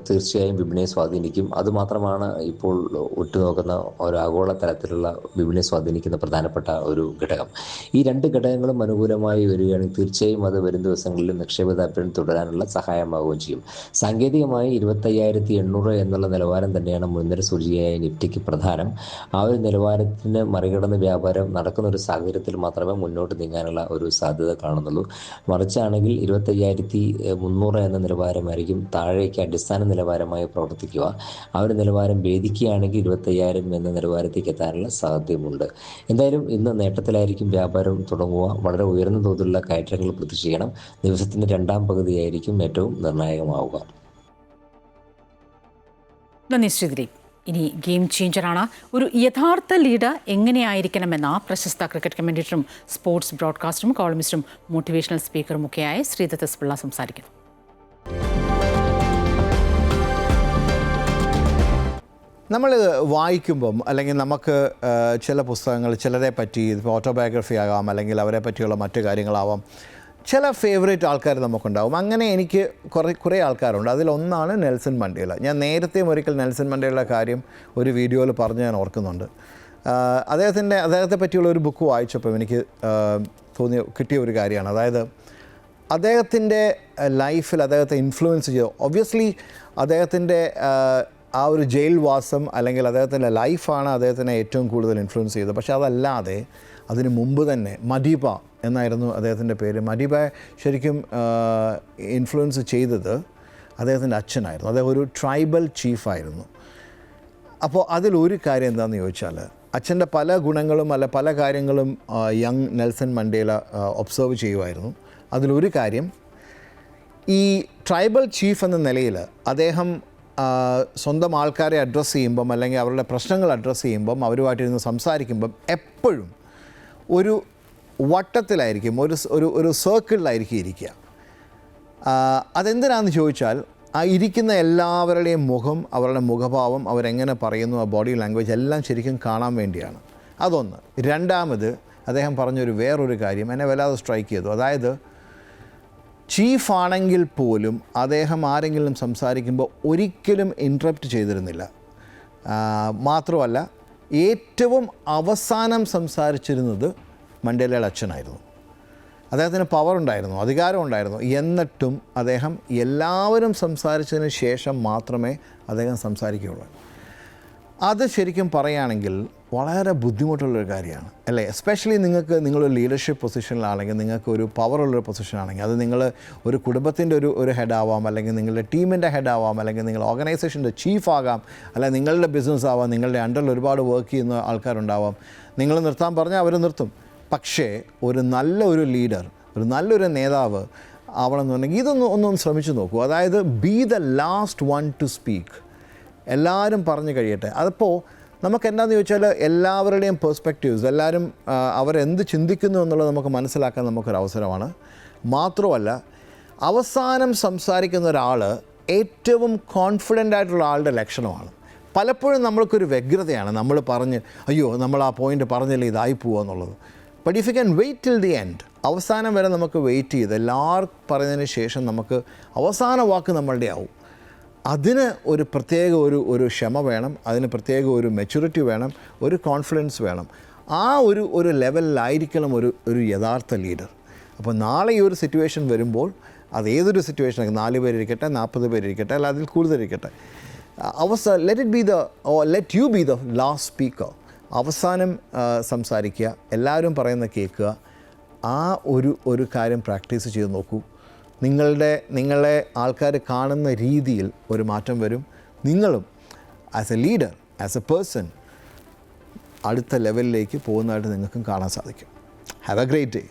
Speaker 17: തീർച്ചയായും വിപണിയെ സ്വാധീനിക്കും. അതുമാത്രമാണ് ഇപ്പോൾ ഉറ്റുനോക്കുന്ന ഒരു ആഗോള തലത്തിലുള്ള വിപണിയെ സ്വാധീനിക്കുന്ന പ്രധാനപ്പെട്ട ഒരു ഘടകം. ഈ രണ്ട് ഘടകങ്ങളും അനുകൂലമായി വരികയാണെങ്കിൽ തീർച്ചയായും അത് വരും ദിവസങ്ങളിലും നിക്ഷേപ താല്പര്യം തുടരാനുള്ള സഹായമാവുകയും ചെയ്യും. സാങ്കേതികമായി 25,800 എന്നുള്ള നിലവാരം തന്നെയാണ് മുൻനിര സൂചികയായ നിഫ്റ്റിക്ക് പ്രധാനം. ആ ഒരു നിലവാരത്തിന് മറികടന്ന് വ്യാപാരം നടക്കുന്ന ഒരു സാഹചര്യത്തിൽ മാത്രമേ മുന്നോട്ട് നീങ്ങാനുള്ള ഒരു സാധ്യത കാണുന്നുള്ളൂ. മറിച്ചാണെങ്കിൽ 25,300 എന്ന നിലവാരമായിരിക്കും താഴേക്ക് അടിസ്ഥാന നിലവാരമായി പ്രവർത്തിക്കുക. ആ ഒരു നിലവാരം ഭേദിക്കുകയാണെങ്കിൽ 25,000 എന്ന നിലവാരത്തേക്ക് എത്താനുള്ള സാധ്യതയുമുണ്ട്. എന്തായാലും ഇന്ന് നേട്ടത്തിലായിരിക്കും വ്യാപാരം തുടങ്ങുക. വളരെ ഉയർന്ന തോതിലുള്ള കയറ്റങ്ങൾ പ്രതീക്ഷിക്കണം. ദിവസത്തിൻ്റെ രണ്ടാം പകുതിയായിരിക്കും ഏറ്റവും നിർണായകമാവുക.
Speaker 1: നന്ദി ശ്രീ ദിലീപ്. ഇനി ഗെയിം ചേഞ്ചറാണ്. ഒരു യഥാർത്ഥ ലീഡർ എങ്ങനെയായിരിക്കണമെന്ന പ്രശസ്ത ക്രിക്കറ്റ് കമന്റേറ്ററും സ്പോർട്സ് ബ്രോഡ്കാസ്റ്ററും കോളമിസ്റ്റും മോട്ടിവേഷണൽ സ്പീക്കറും ഒക്കെയായ ശ്രീദത്ത് എസ് പിള്ള സംസാരിക്കുന്നു.
Speaker 18: നമ്മൾ വായിക്കുമ്പം അല്ലെങ്കിൽ നമുക്ക് ചില പുസ്തകങ്ങൾ ചിലരെ പറ്റി ഓട്ടോബയോഗ്രഫി ആകാം, അല്ലെങ്കിൽ അവരെ പറ്റിയുള്ള മറ്റു കാര്യങ്ങളാവാം, ചില ഫേവറേറ്റ് ആൾക്കാർ നമുക്കുണ്ടാവും. അങ്ങനെ എനിക്ക് കുറേ ആൾക്കാരുണ്ട്. അതിലൊന്നാണ് നെൽസൺ മണ്ടേല. ഞാൻ നേരത്തെയും ഒരിക്കൽ നെൽസൺ മണ്ടേലയുടെ കാര്യം ഒരു വീഡിയോയിൽ പറഞ്ഞ് ഞാൻ ഓർക്കുന്നുണ്ട്. അദ്ദേഹത്തെ പറ്റിയുള്ള ഒരു ബുക്ക് വായിച്ചപ്പോൾ എനിക്ക് കിട്ടിയ ഒരു കാര്യമാണ്. അതായത് അദ്ദേഹത്തിൻ്റെ ലൈഫിൽ അദ്ദേഹത്തെ ഇൻഫ്ലുവൻസ് ചെയ്തു. ഒബ്വിയസ്ലി അദ്ദേഹത്തിൻ്റെ ആ ഒരു ജയിൽ വാസം അല്ലെങ്കിൽ അദ്ദേഹത്തിൻ്റെ ലൈഫാണ് അദ്ദേഹത്തിനെ ഏറ്റവും കൂടുതൽ ഇൻഫ്ലുവൻസ് ചെയ്തത്. പക്ഷേ അതല്ലാതെ അതിന് മുമ്പ് തന്നെ മദീബ എന്നായിരുന്നു അദ്ദേഹത്തിൻ്റെ പേര്. മദീബയെ ശരിക്കും ഇൻഫ്ലുവൻസ് ചെയ്തത് അദ്ദേഹത്തിൻ്റെ അച്ഛനായിരുന്നു. അദ്ദേഹം ഒരു ട്രൈബൽ ചീഫായിരുന്നു. അപ്പോൾ അതിലൊരു കാര്യം എന്താണെന്ന് ചോദിച്ചാൽ, അച്ഛൻ്റെ പല ഗുണങ്ങളും പല കാര്യങ്ങളും യങ് നെൽസൺ മണ്ടേല ഒബ്സർവ് ചെയ്യുമായിരുന്നു. അതിലൊരു കാര്യം, ഈ ട്രൈബൽ ചീഫ് എന്ന നിലയിൽ അദ്ദേഹം സ്വന്തം ആൾക്കാരെ അഡ്രസ്സ് ചെയ്യുമ്പം അല്ലെങ്കിൽ അവരുടെ പ്രശ്നങ്ങൾ അഡ്രസ്സ് ചെയ്യുമ്പം അവരുമായിട്ടിരുന്ന് സംസാരിക്കുമ്പം എപ്പോഴും ഒരു വട്ടത്തിലായിരിക്കും, ഒരു സർക്കിളിലായിരിക്കും ഇരിക്കുക. അതെന്തിനാണെന്ന് ചോദിച്ചാൽ, ആ ഇരിക്കുന്ന എല്ലാവരുടെയും മുഖം, അവരുടെ മുഖഭാവം, അവരെങ്ങനെ പറയുന്നു, ആ ബോഡി ലാംഗ്വേജ് എല്ലാം ശരിക്കും കാണാൻ വേണ്ടിയാണ്. അതൊന്ന്. രണ്ടാമത് അദ്ദേഹം പറഞ്ഞൊരു വേറൊരു കാര്യം എന്നെ വല്ലാതെ സ്ട്രൈക്ക് ചെയ്തു. അതായത് ചീഫാണെങ്കിൽ പോലും അദ്ദേഹം ആരെങ്കിലും സംസാരിക്കുമ്പോൾ ഒരിക്കലും ഇൻറ്ററപ്റ്റ് ചെയ്തിരുന്നില്ല. മാത്രമല്ല ഏറ്റവും അവസാനം സംസാരിച്ചിരുന്നത് മണ്ടേലയുടെ അച്ഛനായിരുന്നു. അദ്ദേഹത്തിന് പവർ ഉണ്ടായിരുന്നു, അധികാരം ഉണ്ടായിരുന്നു. എന്നിട്ടും അദ്ദേഹം എല്ലാവരും സംസാരിച്ചതിന് ശേഷം മാത്രമേ അദ്ദേഹം സംസാരിക്കുകയുള്ളൂ. അത് ശരിക്കും പറയുകയാണെങ്കിൽ വളരെ ബുദ്ധിമുട്ടുള്ളൊരു കാര്യമാണ്, അല്ലേ? എസ്പെഷ്യലി നിങ്ങളൊരു ലീഡർഷിപ്പ് പൊസിഷനിലാണെങ്കിൽ, നിങ്ങൾക്ക് ഒരു പവറുള്ളൊരു പൊസിഷനാണെങ്കിൽ, അത് നിങ്ങൾ ഒരു കുടുംബത്തിൻ്റെ ഒരു ഹെഡാവാം, അല്ലെങ്കിൽ നിങ്ങളുടെ ടീമിൻ്റെ ഹെഡാവാം, അല്ലെങ്കിൽ നിങ്ങൾ ഓർഗനൈസേഷൻ്റെ ചീഫാകാം, അല്ലെങ്കിൽ നിങ്ങളുടെ ബിസിനസ് ആവാം, നിങ്ങളുടെ അണ്ടറിൽ ഒരുപാട് വർക്ക് ചെയ്യുന്ന ആൾക്കാരുണ്ടാവാം. നിങ്ങൾ നിർത്താൻ പറഞ്ഞാൽ അവർ നിർത്തും. പക്ഷേ ഒരു നല്ലൊരു ലീഡർ, ഒരു നല്ലൊരു നേതാവ് ആവണമെന്നുണ്ടെങ്കിൽ ഒന്നും ശ്രമിച്ചു നോക്കൂ. അതായത് B the last one two speak. എല്ലാവരും പറഞ്ഞു കഴിയട്ടെ. അതിപ്പോൾ നമുക്ക് എന്താണെന്ന് ചോദിച്ചാൽ, എല്ലാവരുടെയും പെർസ്പെക്റ്റീവ്സ്, എല്ലാവരും അവരെന്ത് ചിന്തിക്കുന്നു എന്നുള്ളത് നമുക്ക് മനസ്സിലാക്കാൻ നമുക്കൊരവസരമാണ്. മാത്രമല്ല അവസാനം സംസാരിക്കുന്ന ഒരാൾ ഏറ്റവും കോൺഫിഡൻ്റ് ആയിട്ടുള്ള ആളുടെ ലക്ഷണമാണ്. പലപ്പോഴും നമ്മൾക്കൊരു വ്യഗ്രതയാണ്, നമ്മൾ അയ്യോ നമ്മൾ ആ പോയിൻ്റ് പറഞ്ഞില്ല, ഇതായി പോവുക എന്നുള്ളത്. But if you can wait till the end, അവസാനം വരെ നമുക്ക് വെയിറ്റ് ചെയ്ത് എല്ലാവർക്കും പറഞ്ഞതിന് ശേഷം നമുക്ക് അവസാന വാക്ക് നമ്മളുടെ ആവും. അതിന് ഒരു പ്രത്യേക ഒരു ക്ഷമ വേണം, അതിന് പ്രത്യേക ഒരു മെച്യൂരിറ്റി വേണം, ഒരു കോൺഫിഡൻസ് വേണം. ആ ഒരു ലെവലിലായിരിക്കണം ഒരു യഥാർത്ഥ ലീഡർ. അപ്പോൾ നാളെ ഈ ഒരു സിറ്റുവേഷൻ വരുമ്പോൾ, അത് ഏതൊരു സിറ്റുവേഷനാണ്, 4 പേരിരിക്കട്ടെ, 40 പേരിരിക്കട്ടെ, അല്ല അതിൽ കൂടുതലിരിക്കട്ടെ, let you be the last speaker. അവസാനം സംസാരിക്കുക, എല്ലാവരും പറയുന്ന കേൾക്കുക. ആ ഒരു കാര്യം പ്രാക്ടീസ് ചെയ്ത് നോക്കൂ. നിങ്ങളെ ആൾക്കാർ കാണുന്ന രീതിയിൽ ഒരു മാറ്റം വരും. നിങ്ങളും as A leader, as A person അടുത്ത ലെവലിലേക്ക് പോകുന്നതായിട്ട് നിങ്ങൾക്കും കാണാൻ സാധിക്കും. Have A great day.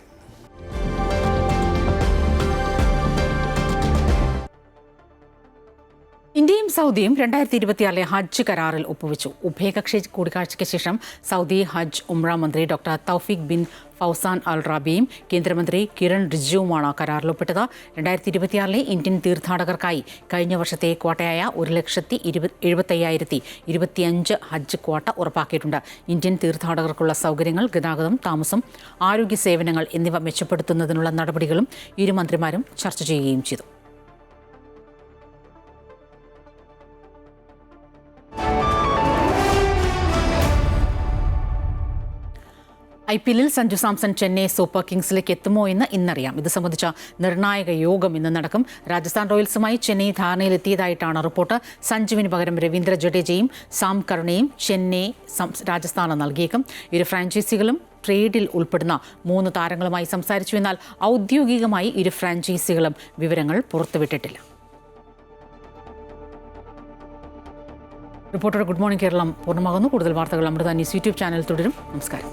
Speaker 1: ഇന്ത്യയും സൗദിയും 2026 ഹജ്ജ് കരാറിൽ ഒപ്പുവെച്ചു. ഉഭയകക്ഷി കൂടിക്കാഴ്ചയ്ക്ക് ശേഷം സൗദി ഹജ്ജ് ഉംറ മന്ത്രി ഡോക്ടർ തൗഫീഖ് ബിൻ ഫൗസാൻ അൽ റാബിയും കേന്ദ്രമന്ത്രി കിരൺ റിജിജുവുമാണ് കരാറിൽ ഒപ്പിട്ടത്. 2026 ഇന്ത്യൻ തീർത്ഥാടകർക്കായി കഴിഞ്ഞ വർഷത്തെ ക്വാട്ടയായ 1,75,025 ഹജ്ജ് ക്വാട്ട ഉറപ്പാക്കിയിട്ടുണ്ട്. ഇന്ത്യൻ തീർത്ഥാടകർക്കുള്ള സൗകര്യങ്ങൾ, ഗതാഗതം, താമസം, ആരോഗ്യ സേവനങ്ങൾ എന്നിവ മെച്ചപ്പെടുത്തുന്നതിനുള്ള നടപടികളും ഇരു മന്ത്രിമാരും ചർച്ച ചെയ്യുകയും ചെയ്തു. IPL സഞ്ജു സാംസൺ ചെന്നൈ സൂപ്പർ കിങ്സിലേക്ക് എത്തുമോ എന്ന് ഇന്നറിയാം. ഇത് സംബന്ധിച്ച നിർണായക യോഗം ഇന്ന് നടക്കും. രാജസ്ഥാൻ റോയൽസുമായി ചെന്നൈ ധാരണയിലെത്തിയതായിട്ടാണ് റിപ്പോർട്ട്. സഞ്ജുവിന് പകരം രവീന്ദ്ര ജഡേജയും സാം കരുണയും ചെന്നൈ രാജസ്ഥാന് നൽകിയേക്കും. ഇരു ഫ്രാഞ്ചൈസികളും ട്രേഡിൽ ഉൾപ്പെടുന്ന 3 താരങ്ങളുമായി സംസാരിച്ചു. എന്നാൽ ഔദ്യോഗികമായി ഇരു ഫ്രാഞ്ചൈസികളും വിവരങ്ങൾ പുറത്തുവിട്ടിട്ടില്ല. റിപ്പോർട്ടർ ഗുഡ് മോർണിംഗ് കേരളം പൂർണ്ണമാകുന്നു. കൂടുതൽ വാർത്തകൾ അമൃത ന്യൂസ് യൂട്യൂബ് ചാനൽ തുടരും. നമസ്കാരം.